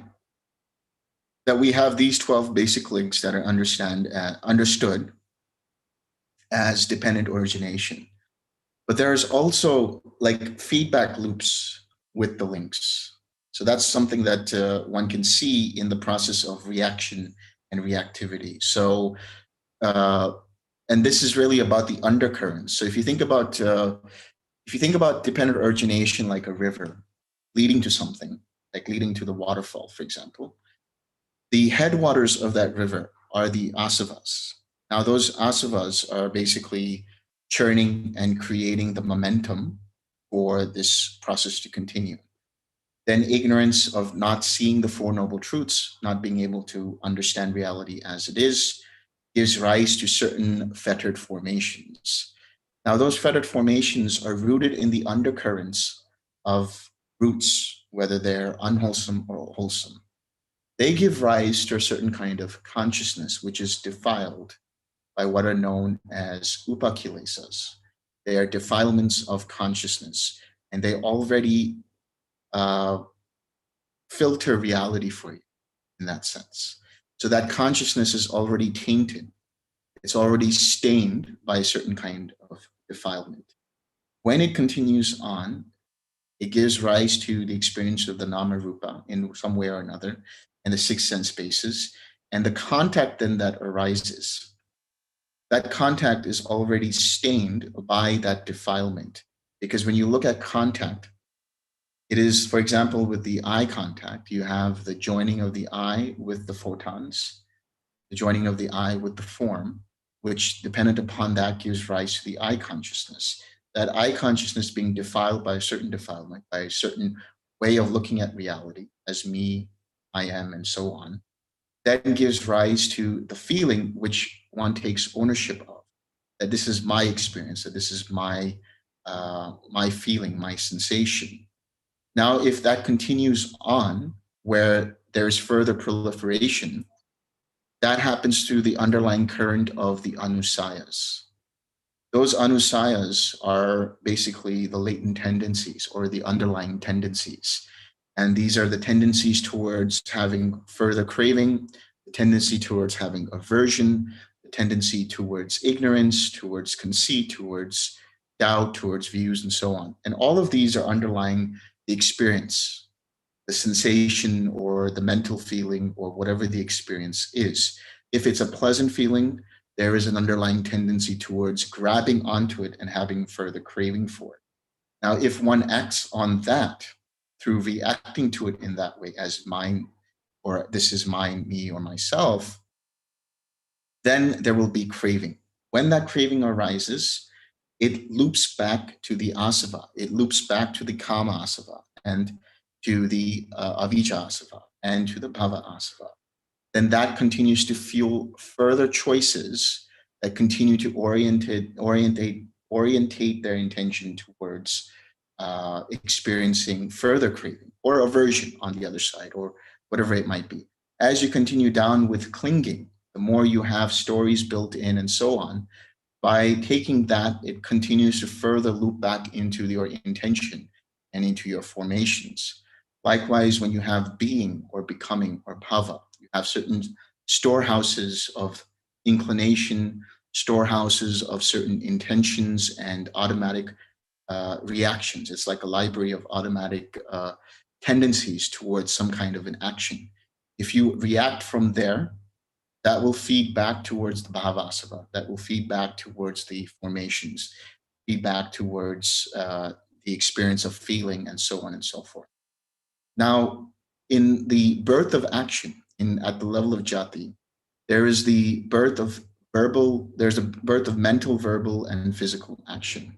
that we have these 12 basic links that are understood as dependent origination, but there's also like feedback loops with the links. So that's something that one can see in the process of reaction and reactivity. So, and this is really about the undercurrents. So if you think about dependent origination like a river leading to something, like leading to the waterfall, for example, the headwaters of that river are the asavas. Now, those asavas are basically churning and creating the momentum for this process to continue. Then ignorance of not seeing the Four Noble Truths, not being able to understand reality as it is, gives rise to certain fettered formations. Now, those fettered formations are rooted in the undercurrents of roots, whether they're unwholesome or wholesome. They give rise to a certain kind of consciousness, which is defiled by what are known as upakilesas. They are defilements of consciousness, and they already filter reality for you in that sense. So that consciousness is already tainted. It's already stained by a certain kind of defilement. When it continues on, it gives rise to the experience of the nama rupa in some way or another, and the six sense bases, and the contact then that arises. That contact is already stained by that defilement. Because when you look at contact, it is, for example, with the eye contact, you have the joining of the eye with the photons, the joining of the eye with the form, which dependent upon that gives rise to the eye consciousness. That eye consciousness being defiled by a certain defilement, by a certain way of looking at reality as me, I am, and so on, then gives rise to the feeling which one takes ownership of, that this is my experience, that this is my my feeling, my sensation. Now, if that continues on, where there's further proliferation, that happens through the underlying current of the anusayas. Those anusayas are basically the latent tendencies or the underlying tendencies. And these are the tendencies towards having further craving, the tendency towards having aversion, the tendency towards ignorance, towards conceit, towards doubt, towards views, and so on. And all of these are underlying the experience, the sensation or the mental feeling or whatever the experience is. If it's a pleasant feeling, there is an underlying tendency towards grabbing onto it and having further craving for it. Now, if one acts on that through reacting to it in that way as mine, or this is mine, me, or myself, then there will be craving. When that craving arises, it loops back to the asava. It loops back to the Kamma asava and to the avijja asava and to the bhava asava. Then that continues to fuel further choices that continue to orientate their intention towards experiencing further craving or aversion on the other side, or whatever it might be. As you continue down with clinging, the more you have stories built in and so on, by taking that, it continues to further loop back into your intention and into your formations. Likewise, when you have being or becoming or bhava, you have certain storehouses of inclination, storehouses of certain intentions and automatic reactions. It's like a library of automatic tendencies towards some kind of an action. If you react from there, that will feed back towards the bhavasava, that will feed back towards the formations, feed back towards the experience of feeling, and so on and so forth. Now, in the birth of action, at the level of jati, there is the birth of there's a birth of mental, verbal, and physical action.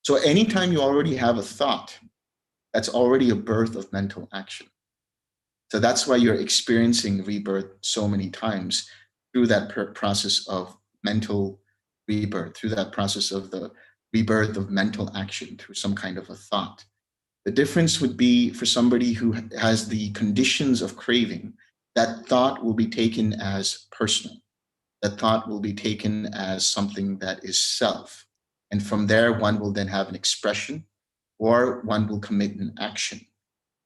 So anytime you already have a thought, that's already a birth of mental action. So that's why you're experiencing rebirth so many times through that process of mental rebirth, through that process of the rebirth of mental action, through some kind of a thought. The difference would be for somebody who has the conditions of craving, that thought will be taken as personal. That thought will be taken as something that is self. And from there, one will then have an expression, or one will commit an action.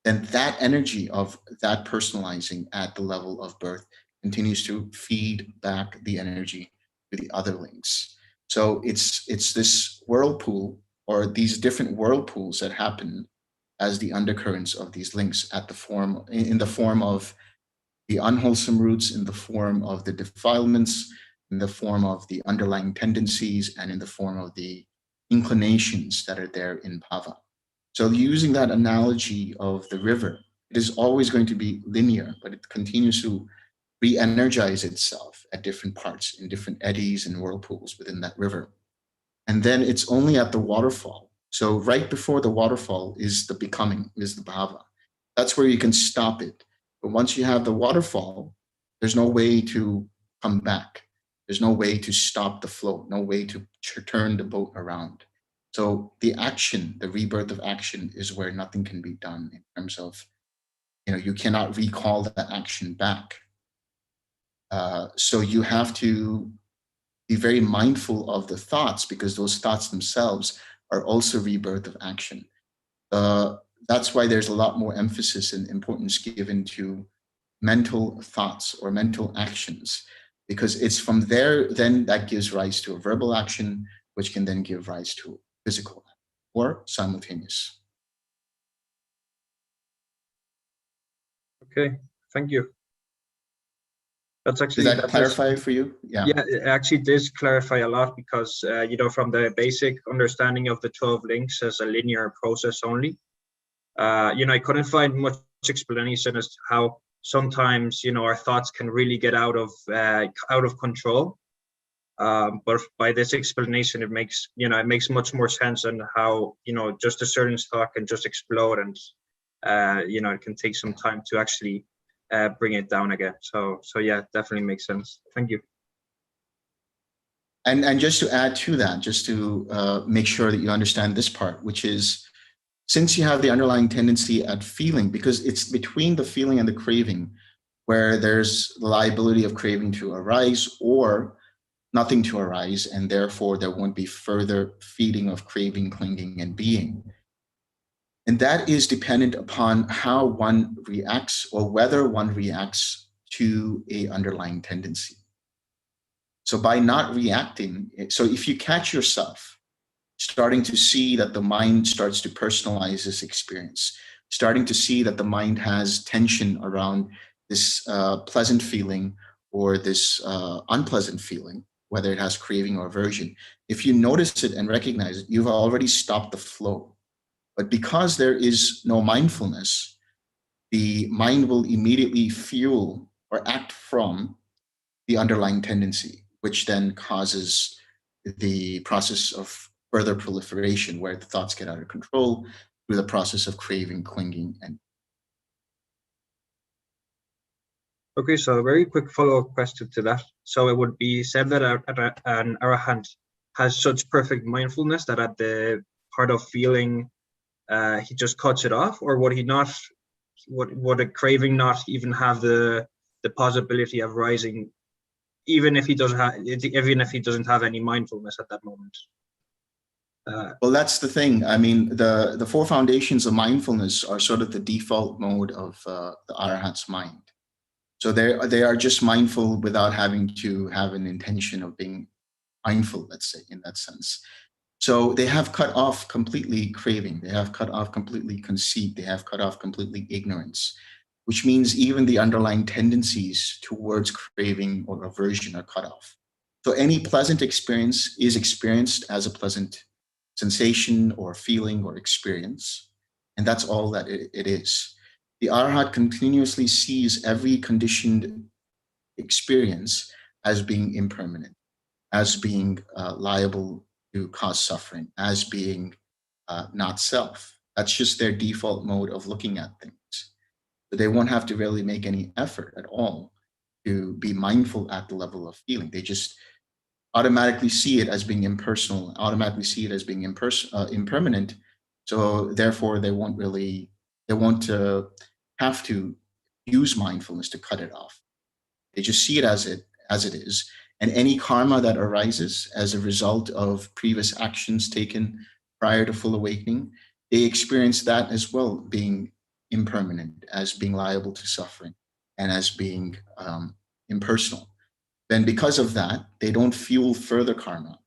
Then that energy of that personalizing at the level of birth continues to feed back the energy to the other links. So it's this whirlpool, or these different whirlpools that happen as the undercurrents of these links in the form of the unwholesome roots, in the form of the defilements, in the form of the underlying tendencies, and in the form of the inclinations that are there in bhava. So using that analogy of the river, it is always going to be linear, but it continues to re-energize itself at different parts, in different eddies and whirlpools within that river. And then it's only at the waterfall. So right before the waterfall is the becoming, is the bhava. That's where you can stop it. But once you have the waterfall, there's no way to come back. There's no way to stop the flow, no way to turn the boat around. So the action, the rebirth of action, is where nothing can be done in terms of, you cannot recall that action back. So you have to be very mindful of the thoughts, because those thoughts themselves are also rebirth of action. That's why there's a lot more emphasis and importance given to mental thoughts or mental actions, because it's from there then that gives rise to a verbal action, which can then give rise to physical or simultaneous. Okay, thank you. That's actually, Did that clarify for you? Yeah. Yeah, it actually does clarify a lot, because from the basic understanding of the 12 links as a linear process only, I couldn't find much explanation as to how sometimes our thoughts can really get out of control. But by this explanation, it makes much more sense on how just a certain thought can just explode, and it can take some time to actually bring it down again. So yeah, it definitely makes sense. Thank you. And just to add to that, just to make sure that you understand this part, which is, since you have the underlying tendency at feeling, because it's between the feeling and the craving where there's the liability of craving to arise or nothing to arise, and therefore there won't be further feeding of craving, clinging, and being. And that is dependent upon how one reacts, or whether one reacts to a underlying tendency. So by not reacting, so if you catch yourself starting to see that the mind starts to personalize this experience, starting to see that the mind has tension around this pleasant feeling or this unpleasant feeling, whether it has craving or aversion, if you notice it and recognize it, you've already stopped the flow. But because there is no mindfulness, the mind will immediately fuel or act from the underlying tendency, which then causes the process of further proliferation, where the thoughts get out of control through the process of craving, clinging, and. Okay, so a very quick follow-up question to that. So it would be said that an arahant has such perfect mindfulness that at the part of feeling, he just cuts it off, or would he not? Would a craving not even have the possibility of rising, even if he doesn't have any mindfulness at that moment? Well, that's the thing. I mean, the four foundations of mindfulness are sort of the default mode of the arahant's mind. So they are just mindful without having to have an intention of being mindful, let's say, in that sense. So they have cut off completely craving. They have cut off completely conceit. They have cut off completely ignorance, which means even the underlying tendencies towards craving or aversion are cut off. So any pleasant experience is experienced as a pleasant sensation or feeling or experience. And that's all that it is. The arahant continuously sees every conditioned experience as being impermanent, as being liable to cause suffering, as being not self. That's just their default mode of looking at things. But they won't have to really make any effort at all to be mindful at the level of feeling. They just automatically see it as being impersonal, automatically see it as being impermanent. So therefore, they won't have to use mindfulness to cut it off. They just see it as it is. And any karma that arises as a result of previous actions taken prior to full awakening, they experience that as well, being impermanent, as being liable to suffering, and as being impersonal. Then because of that, they don't fuel further karma.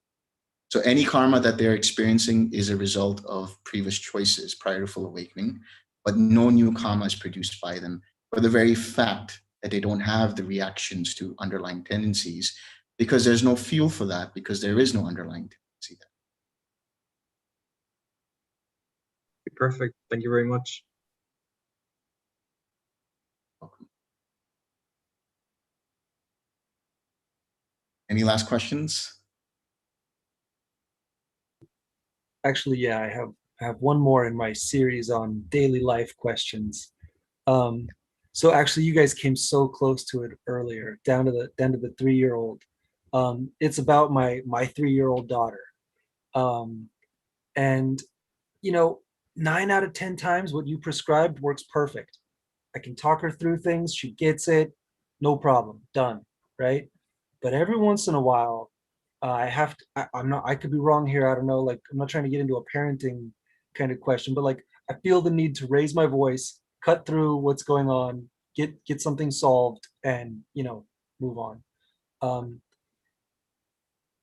So any karma that they're experiencing is a result of previous choices prior to full awakening, but no new karma is produced by them for the very fact that they don't have the reactions to underlying tendencies, because there's no fuel for that, because there is no underlying tendency there. Perfect. Thank you very much. Welcome. Any last questions? Actually, yeah, I have one more in my series on daily life questions. So actually, you guys came so close to it earlier, down to the 3-year-old. It's about my 3-year-old daughter, and 9 out of 10 times what you prescribed works perfect. I can talk her through things, she gets it, no problem, done, right? But every once in a while, I could be wrong here, I don't know, like, I'm not trying to get into a parenting kind of question, but like, I feel the need to raise my voice, cut through what's going on, get something solved, and move on.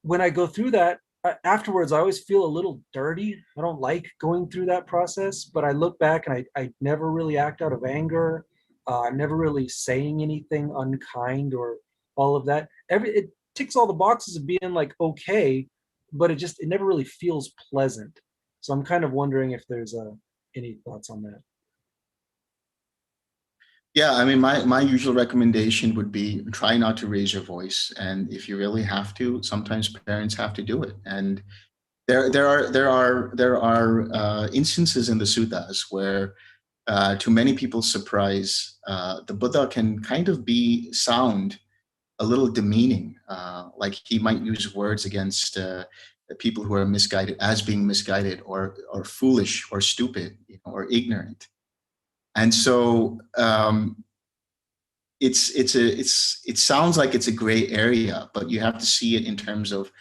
When I go through that, afterwards, I always feel a little dirty. I don't like going through that process, but I look back and I never really act out of anger. I'm never really saying anything unkind or all of that. It ticks all the boxes of being like okay, but it never really feels pleasant. So I'm kind of wondering if there's any thoughts on that. Yeah, I mean, my usual recommendation would be try not to raise your voice, and if you really have to, sometimes parents have to do it. And there are instances in the suttas where, to many people's surprise, the Buddha can kind of be sound a little demeaning. Like he might use words against the people who are misguided as being misguided or foolish or stupid, you know, or ignorant. And so it sounds like it's a gray area, but you have to see it in terms of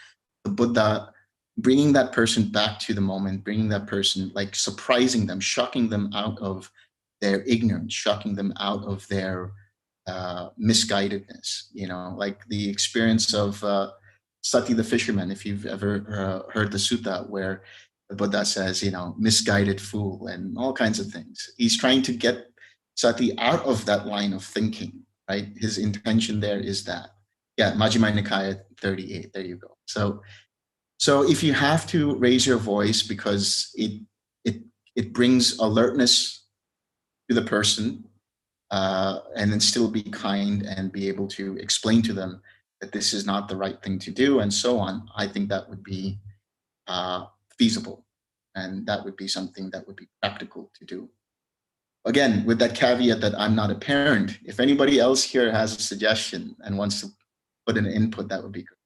the Buddha bringing that person back to the moment, bringing that person, like surprising them, shocking them out of their ignorance, shocking them out of their misguidedness, you know, like the experience of Sati the fisherman, if you've ever heard the sutta where the Buddha says, you know, misguided fool and all kinds of things. He's trying to get Sati out of that line of thinking, right? His intention there is that. Yeah, Majjhima Nikaya 38, there you go. So if you have to raise your voice because it brings alertness to the person, and then still be kind and be able to explain to them that this is not the right thing to do and so on, I think that would be feasible. And that would be something that would be practical to do. Again, with that caveat that I'm not a parent, if anybody else here has a suggestion and wants to put an input, that would be good.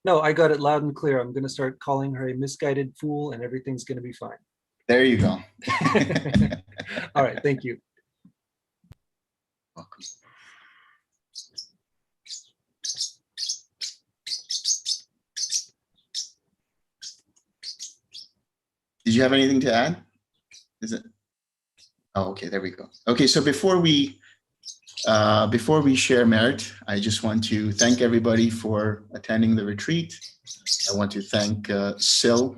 No, I got it loud and clear. I'm going to start calling her a misguided fool and everything's going to be fine. There you go. All right, thank you. Welcome. Did you have anything to add? Is it? Oh, okay, there we go. Okay, so before we share merit, I just want to thank everybody for attending the retreat. I want to thank Sil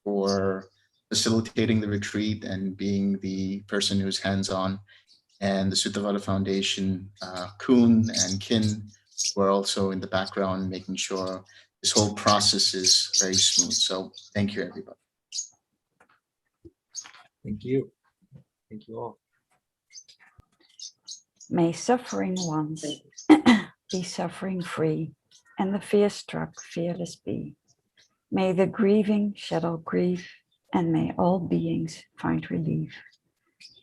for facilitating the retreat and being the person who's hands-on, and the Suttavada Foundation, Kuhn and Kin, who are also in the background making sure this whole process is very smooth. So thank you, everybody. Thank you. Thank you all. May suffering ones be suffering free, and the fear-struck fearless be. May the grieving shadow grief, and may all beings find relief.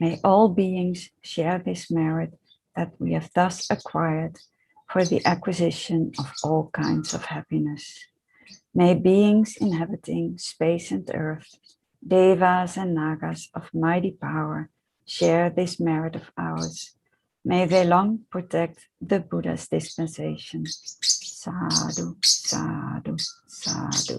May all beings share this merit that we have thus acquired for the acquisition of all kinds of happiness. May beings inhabiting space and earth, devas and nagas of mighty power, share this merit of ours. May they long protect the Buddha's dispensation. Sadhu, sadhu, sadhu.